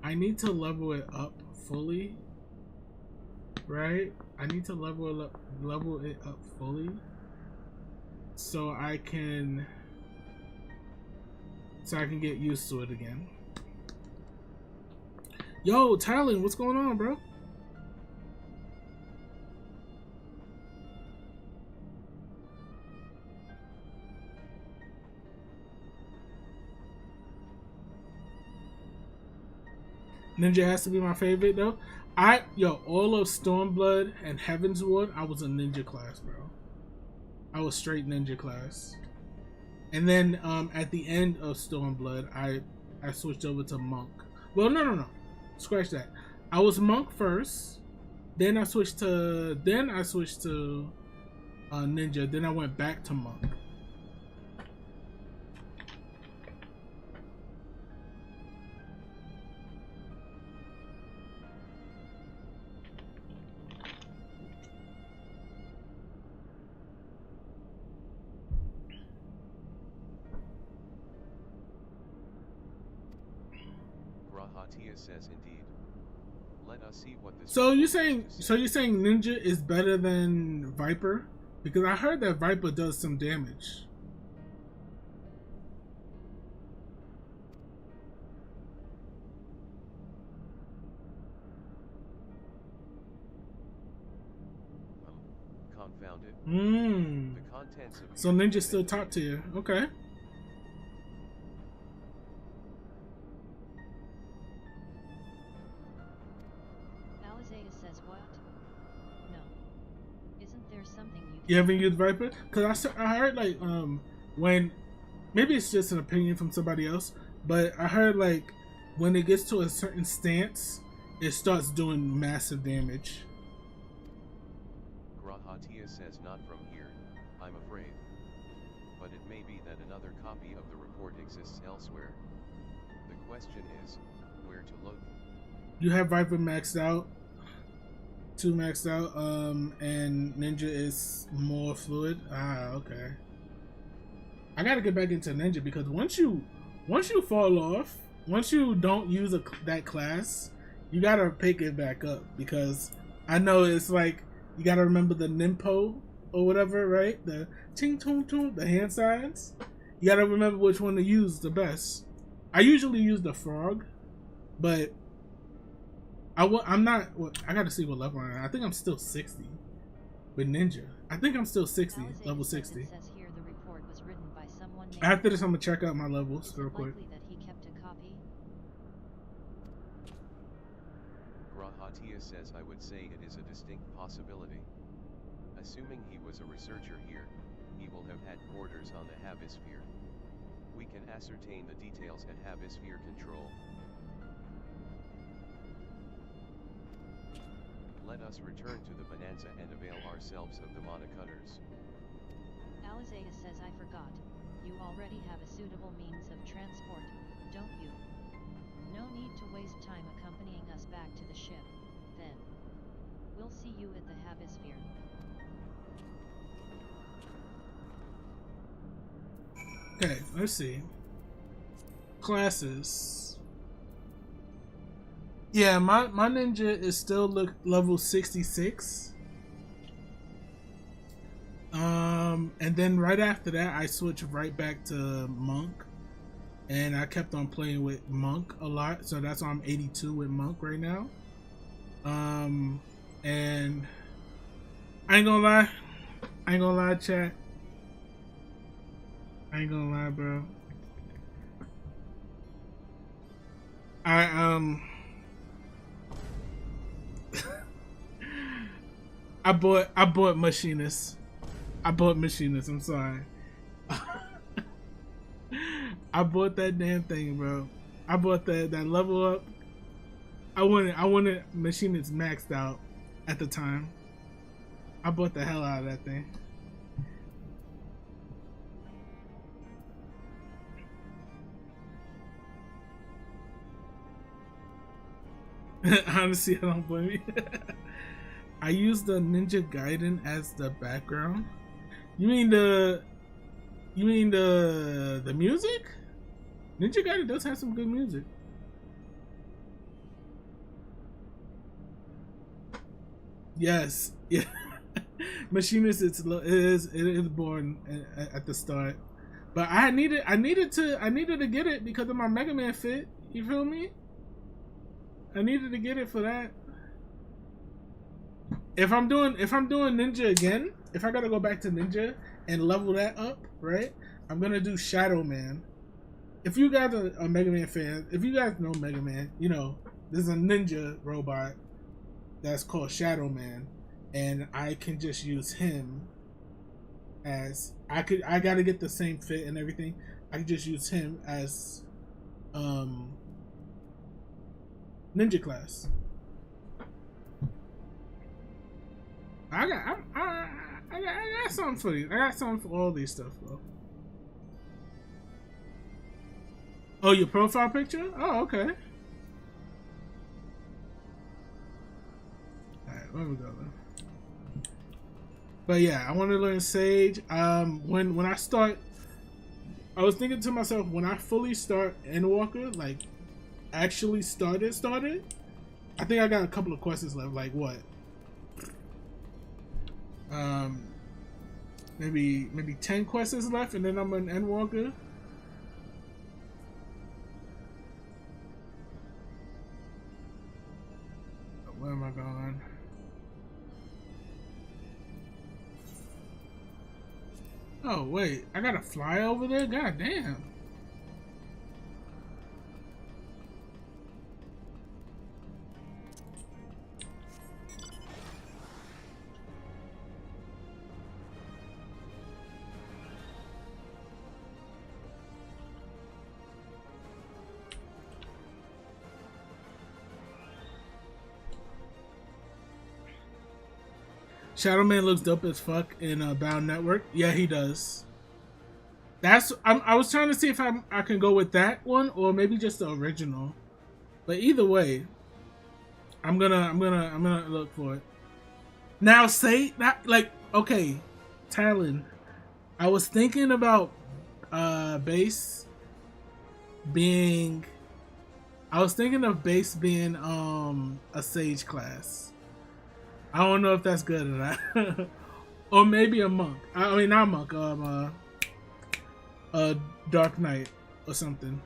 S1: I need to level it up fully, right? I need to level it up fully so I can get used to it again. Yo, Talon, what's going on, bro? Ninja has to be my favorite though. All of Stormblood and Heavensward, I was a ninja class, bro. I was straight ninja class. And then at the end of Stormblood, I switched over to monk. Well, no. Scratch that. I was monk first. Then I switched to ninja. Then I went back to monk.
S2: Grahatia says indeed. Let us see what this.
S1: So you're saying ninja is better than Viper? Because I heard that Viper does some damage.
S2: Confounded.
S1: The
S2: contents of
S1: so ninja's still top tier. Okay.
S11: Says what? No. Isn't there something
S1: you haven't used Viper? Because I heard like when, maybe it's just an opinion from somebody else, but I heard like when it gets to a certain stance, it starts doing massive damage.
S2: Grahatia says not from here, I'm afraid. But it may be that another copy of the report exists elsewhere. The question is, where to look?
S1: You have Viper maxed out. 2 maxed out, and ninja is more fluid. Okay. I gotta get back into ninja because once you fall off, once you don't use that class, you gotta pick it back up because I know it's like you gotta remember the nimpo or whatever, right? The ting tong tong, the hand signs. You gotta remember which one to use the best. I usually use the frog, but I'm not. I gotta see what level I'm at. I think I'm still 60 with ninja. I think I'm still 60, level 60.
S11: Says here the report was written by someone named
S1: After this, I'm gonna check out my levels real quick.
S11: That he kept a copy.
S2: Grahatia says I would say it is a distinct possibility. Assuming he was a researcher here, he will have had core headquarters on the Hemisphere. We can ascertain the details at Hemisphere Control. Let us return to the Bonanza and avail ourselves of the monocutters.
S11: Eorzea says I forgot. You already have a suitable means of transport, don't you? No need to waste time accompanying us back to the ship, then. We'll see you at the Hemisphere.
S1: Okay, let's see. Classes. Yeah, my ninja is still level 66. And then right after that, I switched right back to monk, and I kept on playing with monk a lot. So that's why I'm 82 with monk right now. And I ain't gonna lie, chat. I ain't gonna lie, bro. I bought machinist. I'm sorry. I bought that damn thing, bro. I bought that level up. I wanted machinist maxed out at the time. I bought the hell out of that thing. Honestly, I don't blame you. I use the Ninja Gaiden as the background. You mean the music? Ninja Gaiden does have some good music. Yes, yeah. Machinist, it is born at the start, but I needed to get it because of my Mega Man fit. You feel me? I needed to get it for that. If I'm doing Ninja again, if I gotta go back to Ninja and level that up, right? I'm gonna do Shadow Man. If you guys are a Mega Man fan, if you guys know Mega Man, you know there's a ninja robot that's called Shadow Man, and I can just use him as I gotta get the same fit and everything. I can just use him as ninja class. I got something for you. I got something for all these stuff, bro. Oh, your profile picture? Oh, okay. Alright, where we go then? But yeah, I want to learn Sage. When I start, I was thinking to myself, when I fully start Endwalker, like actually started, I think I got a couple of questions left. Like what? Maybe 10 questions left, and then I'm an Endwalker. Where am I going? Oh wait, I gotta fly over there? God damn. Shadow Man looks dope as fuck in Bound Network. Yeah, he does. I was trying to see if I can go with that one or maybe just the original. But either way, I'm gonna look for it. Now say that, like, okay, Talon. I was thinking about base being a Sage class. I don't know if that's good or not. Or maybe a monk. I mean, not monk. A Dark Knight or something.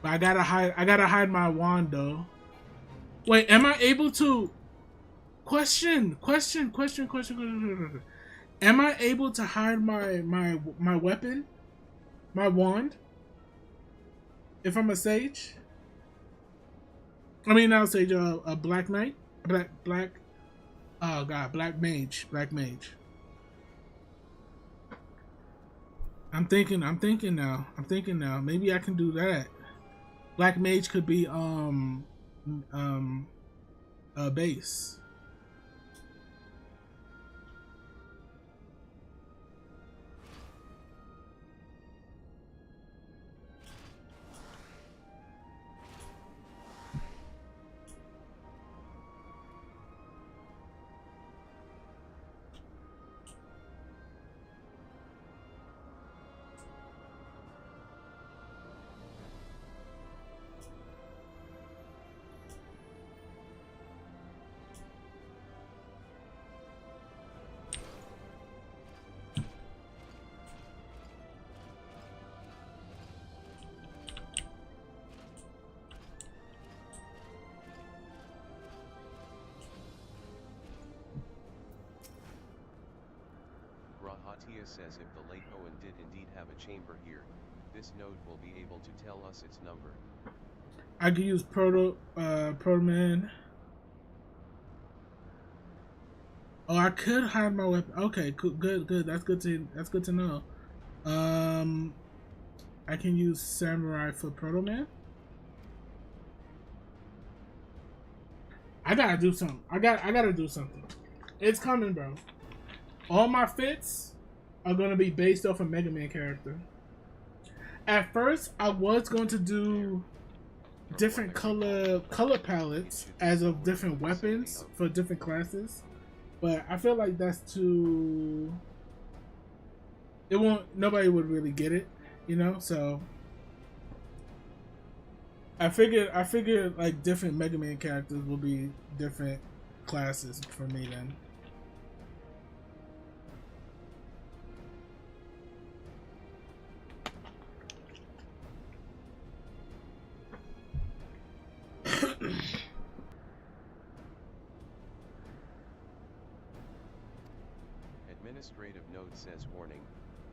S1: But I gotta hide my wand though. Wait, am I able to? Question. Am I able to hide my weapon, my wand, if I'm a Sage? I mean, not a Sage. A Black Knight. Black. Oh god, Black Mage. I'm thinking now. Maybe I can do that. Black Mage could be a base.
S2: Tia says if the late Owen did indeed have a chamber here, this node will be able to tell us its number.
S1: I could use Proto Man. Oh, I could hide my weapon. Okay, cool, good. That's good to know. I can use Samurai for Proto Man. I gotta do something. I gotta do something. It's coming, bro. All my fits are gonna be based off a Mega Man character. At first, I was going to do different color palettes as of different weapons for different classes, but I feel like that's too. Nobody would really get it, you know. So I figured like different Mega Man characters will be different classes for me then.
S2: Administrative note says warning,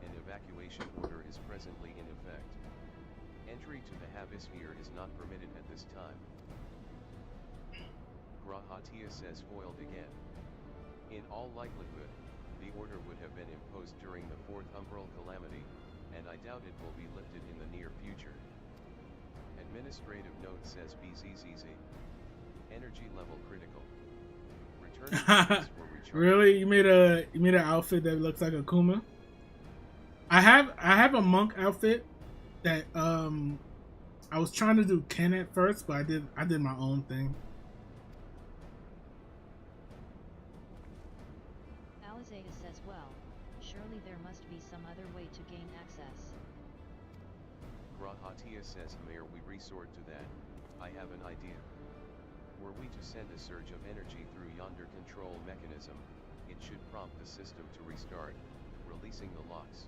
S2: an evacuation order is presently in effect. Entry to the Hemisphere is not permitted at this time. Grahatia says foiled again. In all likelihood, the order would have been imposed during the Fourth Umbral Calamity, and I doubt it will be lifted in the near future. Administrative note says BZZZ. Energy level critical.
S1: Really? You made an outfit that looks like a Kuma? I have a monk outfit that I was trying to do Ken at first, but I did my own thing.
S11: Alizeta says, well, surely there must be some other way to gain access.
S2: Grahatia says, Mayor, we resort to that. I have an idea. Were we to send a surge of energy through yonder control mechanism, it should prompt the system to restart, releasing the locks.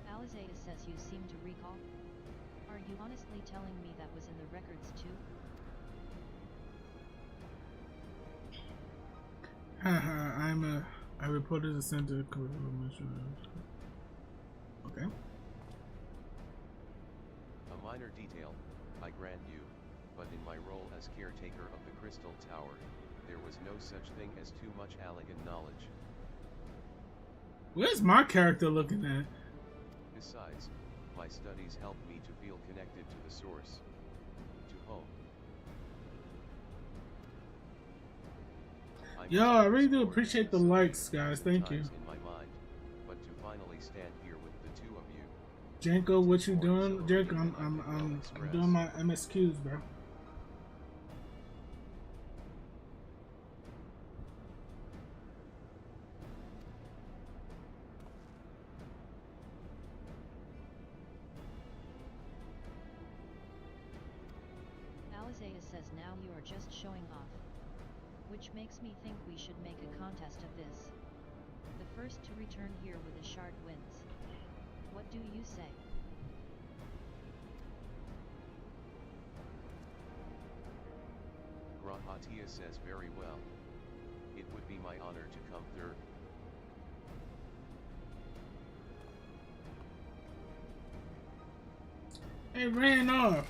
S11: Alizeta says you seem to recall? Are you honestly telling me that was in the records too?
S1: Haha, I reported the center. Okay.
S2: A minor detail, I grant you, but in my role as caretaker of the Crystal Tower, there was no such thing as too much elegant knowledge.
S1: Where's my character looking at?
S2: Besides, my studies helped me to feel connected to the source, to home.
S1: Yo, I really do appreciate the likes, guys. Thank you.
S2: In my mind, but to finally stand here with the two of you.
S1: Janko, what you doing? Janko, I'm doing my MSQs, bro.
S11: Alizeta says now you are just showing off. Which makes me think we should make a contest of this. The first to return here with a shard wins. What do you say?
S2: Grahatia says very well. It would be my honor to come third.
S1: It ran off.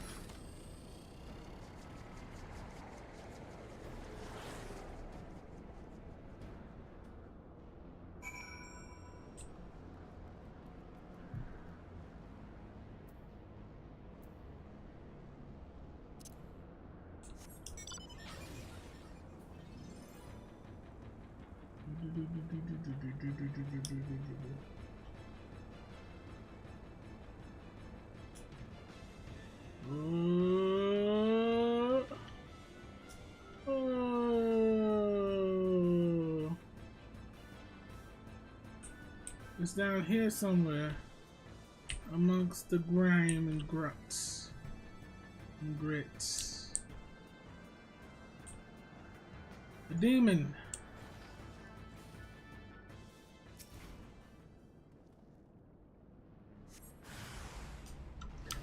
S1: It's down here somewhere, amongst the grime and grits. A demon.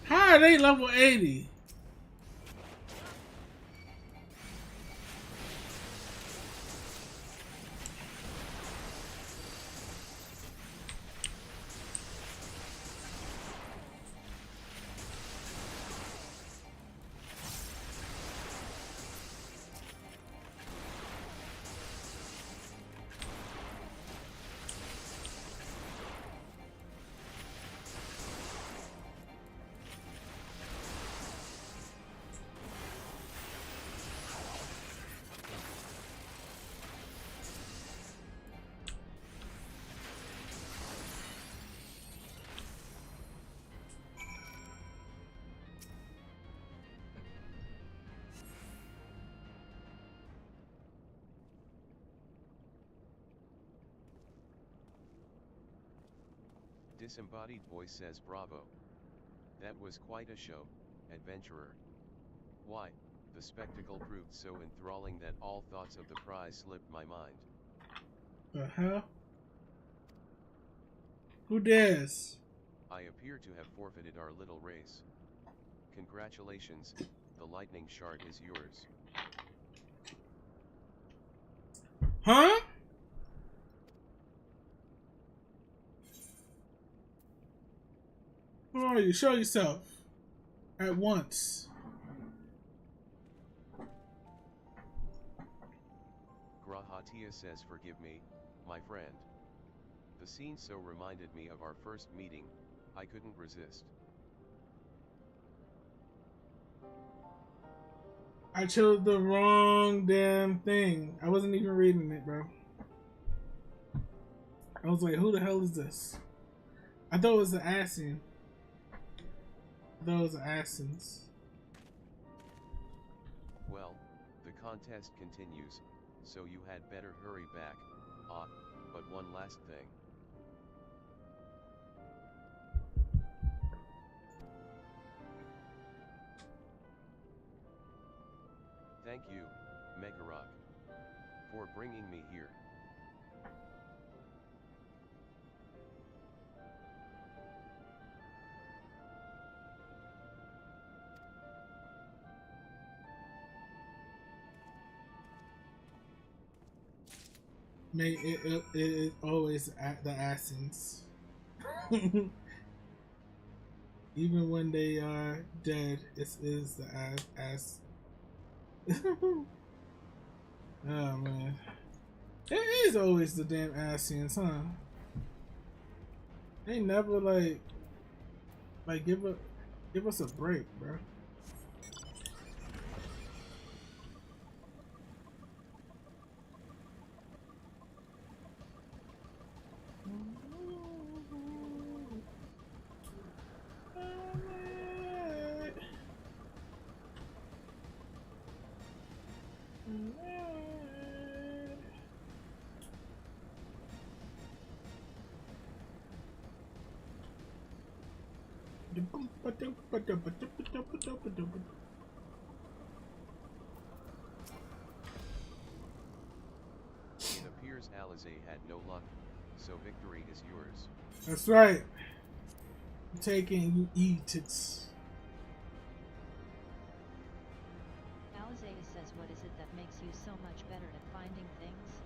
S1: How are they level 80?
S2: Disembodied voice says bravo. That was quite a show, adventurer. Why, the spectacle proved so enthralling that all thoughts of the prize slipped my mind.
S1: The hell? Who dares?
S2: I appear to have forfeited our little race. Congratulations, the lightning shard is yours.
S1: Huh? Who are you? Show yourself. At once.
S2: Grahatia says forgive me, my friend. The scene so reminded me of our first meeting, I couldn't resist.
S1: I chose the wrong damn thing. I wasn't even reading it, bro. I was like, who the hell is this? I thought it was the Ascian. Those Ascians.
S2: Well, the contest continues, so you had better hurry back. But one last thing. Thank you, MegaRock, for bringing me here.
S1: It is always at the Ascians. Even when they are dead, it is the ass. Oh man, it is always the damn Ascians, huh? They never like give us a break, bro.
S2: It appears Eorzea had no luck, so victory is yours.
S1: That's right. Take it and you eat it.
S11: Eorzea says, what is it that makes you so much better at finding things?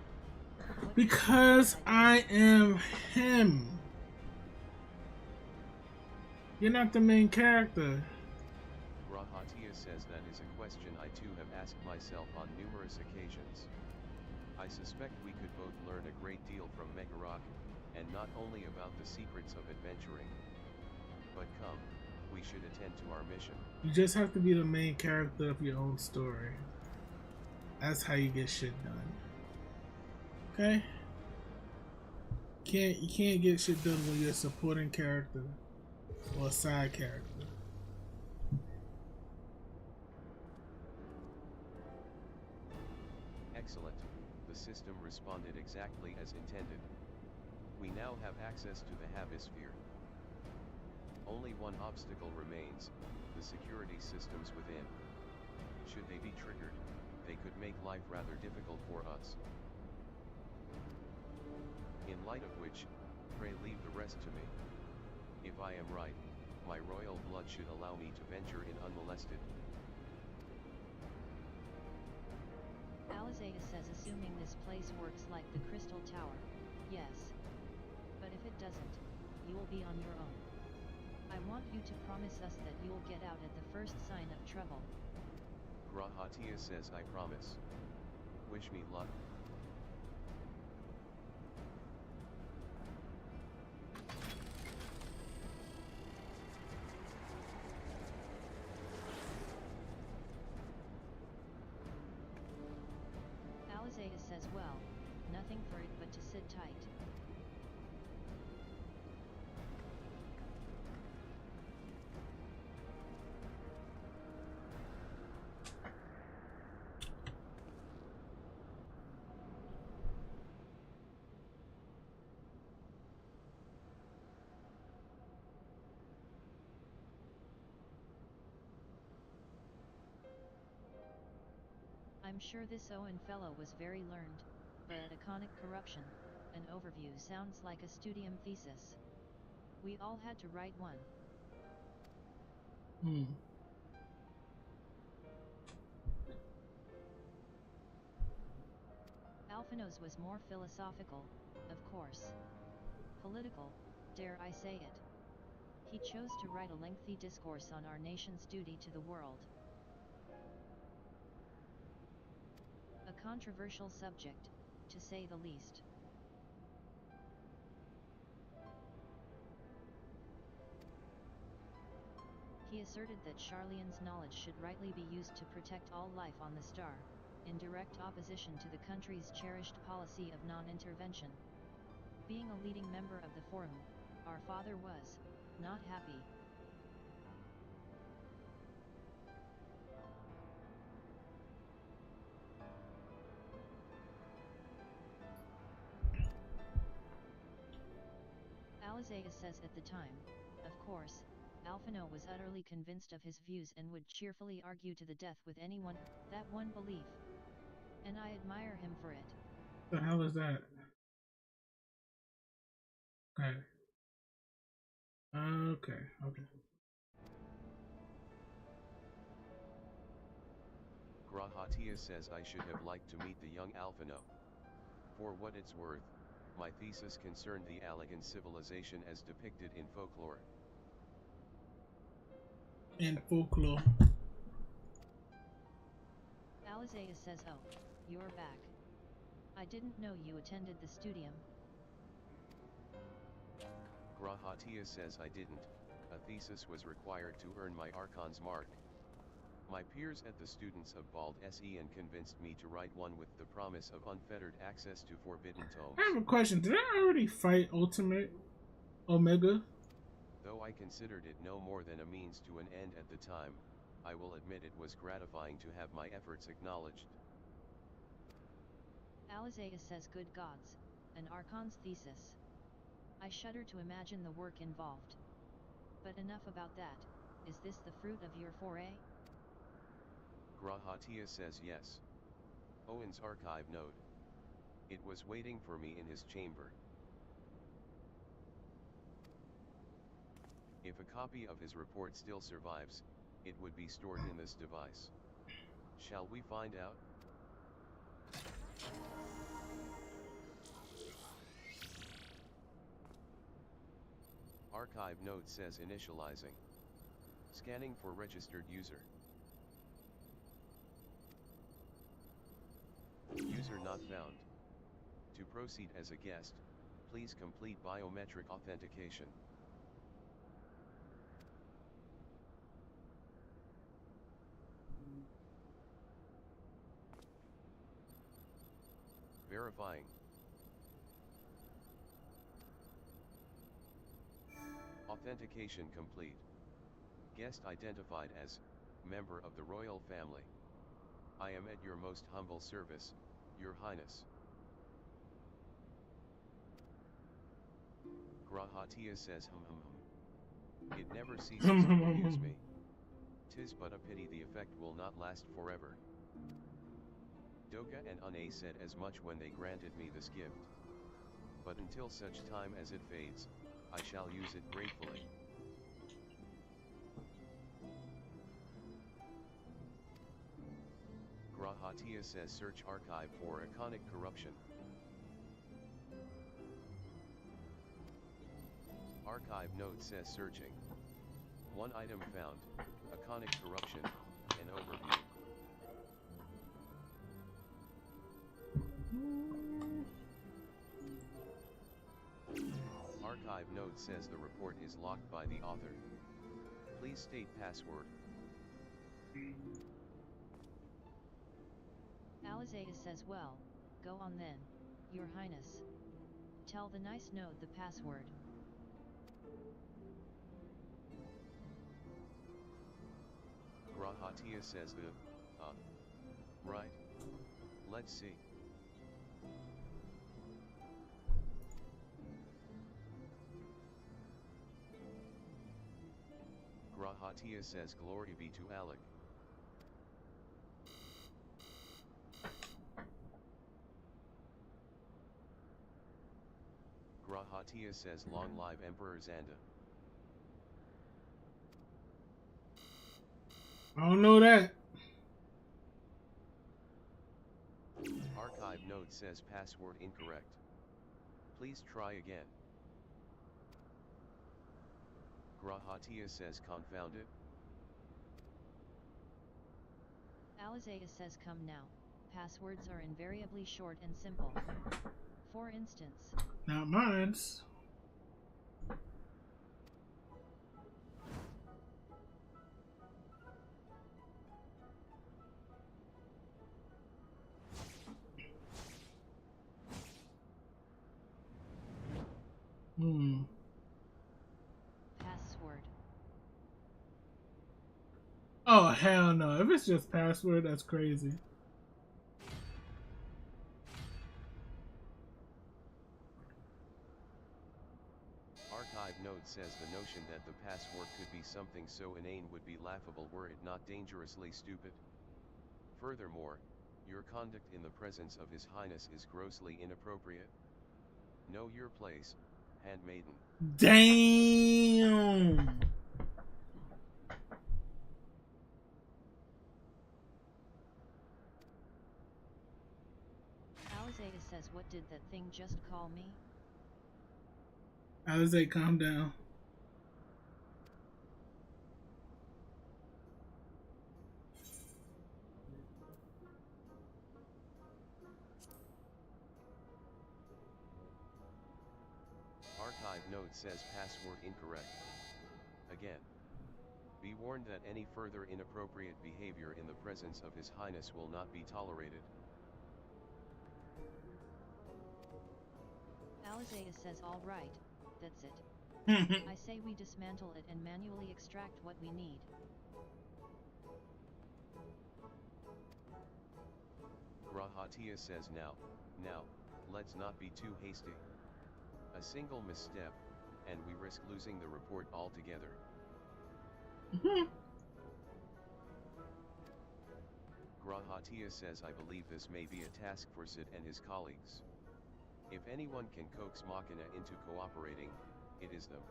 S1: Because I am him. You're not the main character.
S2: Grahatia says that is a question I too have asked myself on numerous occasions. I suspect we could both learn a great deal from MegaRock, and not only about the secrets of adventuring. But come, we should attend to our mission.
S1: You just have to be the main character of your own story. That's how you get shit done. Okay? You can't get shit done when you're a supporting character or a side character.
S2: Excellent. The system responded exactly as intended. We now have access to the Hemisphere. Only one obstacle remains, the security systems within. Should they be triggered, they could make life rather difficult for us. In light of which, pray leave the rest to me. If I am right, my royal blood should allow me to venture in unmolested.
S11: Eorzea says assuming this place works like the Crystal Tower, yes. But if it doesn't, you will be on your own. I want you to promise us that you'll get out at the first sign of trouble.
S2: Grahatia says I promise. Wish me luck.
S11: Eorzea says well, nothing for it but to sit tight. I'm sure this Owen fellow was very learned, but iconic corruption, an overview sounds like a studium thesis. We all had to write one. Alphinaud's was more philosophical, of course. Political, dare I say it. He chose to write a lengthy discourse on our nation's duty to the world. A controversial subject, to say the least. He asserted that Charlean's knowledge should rightly be used to protect all life on the star, in direct opposition to the country's cherished policy of non-intervention. Being a leading member of the Forum, our father was not happy. Eorzea says at the time, of course, Alphinaud was utterly convinced of his views and would cheerfully argue to the death with anyone that one belief. And I admire him for it.
S1: The hell is that? Okay. Okay.
S2: Grahatia says I should have liked to meet the young Alphinaud. For what it's worth, my thesis concerned the Allegan civilization as depicted in folklore. Eorzea says oh, you're back. I didn't know you attended the studium. Grahatia says I didn't. A thesis was required to earn my Archon's mark. My peers at the Students of Bald SE and convinced me to write one with the promise of unfettered access to forbidden tomes.
S1: I have a question. Did I already fight Ultimate Omega?
S2: Though I considered it no more than a means to an end at the time, I will admit it was gratifying to have my efforts acknowledged. Eorzea says good gods, an Archon's thesis. I shudder to imagine the work involved. But enough about that, is this the fruit of your foray? Grahatia says yes. Owen's archive node. It was waiting for me in his chamber. If a copy of his report still survives, it would be stored in this device. Shall we find out? Archive node says initializing. Scanning for registered user. User not found. To proceed as a guest, please complete biometric authentication. Verifying. Authentication complete. Guest identified as member of the royal family. I am at your most humble service, Your Highness. Grahatia says It never ceases to amuse me. 'Tis but a pity the effect will not last forever. Doga and Une said as much when they granted me this gift. But until such time as it fades, I shall use it gratefully. Grahatia says search archive for iconic corruption. Archive node says searching. One item found, iconic corruption, an overview. Archive node says the report is locked by the author. Please state password.
S11: Eorzea says, well, go on then, Your Highness. Tell the nice node the password.
S2: Grahatia says right. Let's see. Grahatia says glory be to Alec. Grahatia says long live Emperor Xanda.
S1: I don't know that.
S2: Archive node says password incorrect. Please try again. Grahatia says confounded.
S11: Eorzea says come now. Passwords are invariably short and simple. For instance.
S1: Not mine's.
S11: Password.
S1: Oh, hell no. If it's just password, that's crazy.
S2: Archive node says the notion that the password could be something so inane would be laughable were it not dangerously stupid. Furthermore, your conduct in the presence of His Highness is grossly inappropriate. Know your place, handmaiden.
S1: Damn!
S11: Eorzea says, what did that thing just call me?
S1: Eorzea, calm down.
S2: Archive node says password incorrect. Again. Be warned that any further inappropriate behavior in the presence of His Highness will not be tolerated.
S11: Eorzea says all right, that's it. I say we dismantle it and manually extract what we need.
S2: Grahatia says now, let's not be too hasty. A single misstep, and we risk losing the report altogether. Grahatia says I believe this may be a task for Sid and his colleagues. If anyone can coax Machina into cooperating, it is them.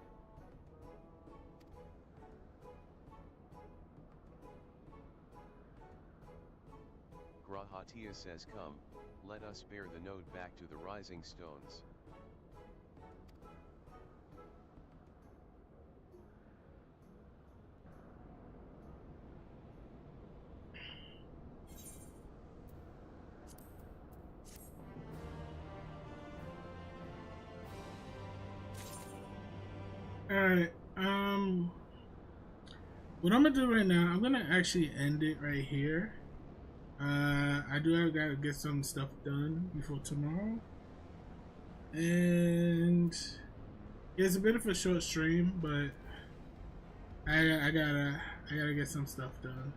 S2: Grahatia says come, let us bear the node back to the rising stones.
S1: Alright, what I'm gonna do right now, I'm gonna actually end it right here. I gotta get some stuff done before tomorrow. And it's a bit of a short stream, but I gotta get some stuff done.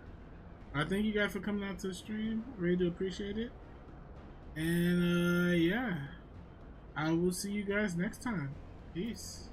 S1: I thank you guys for coming out to the stream. Really do appreciate it. And yeah, I will see you guys next time. Peace.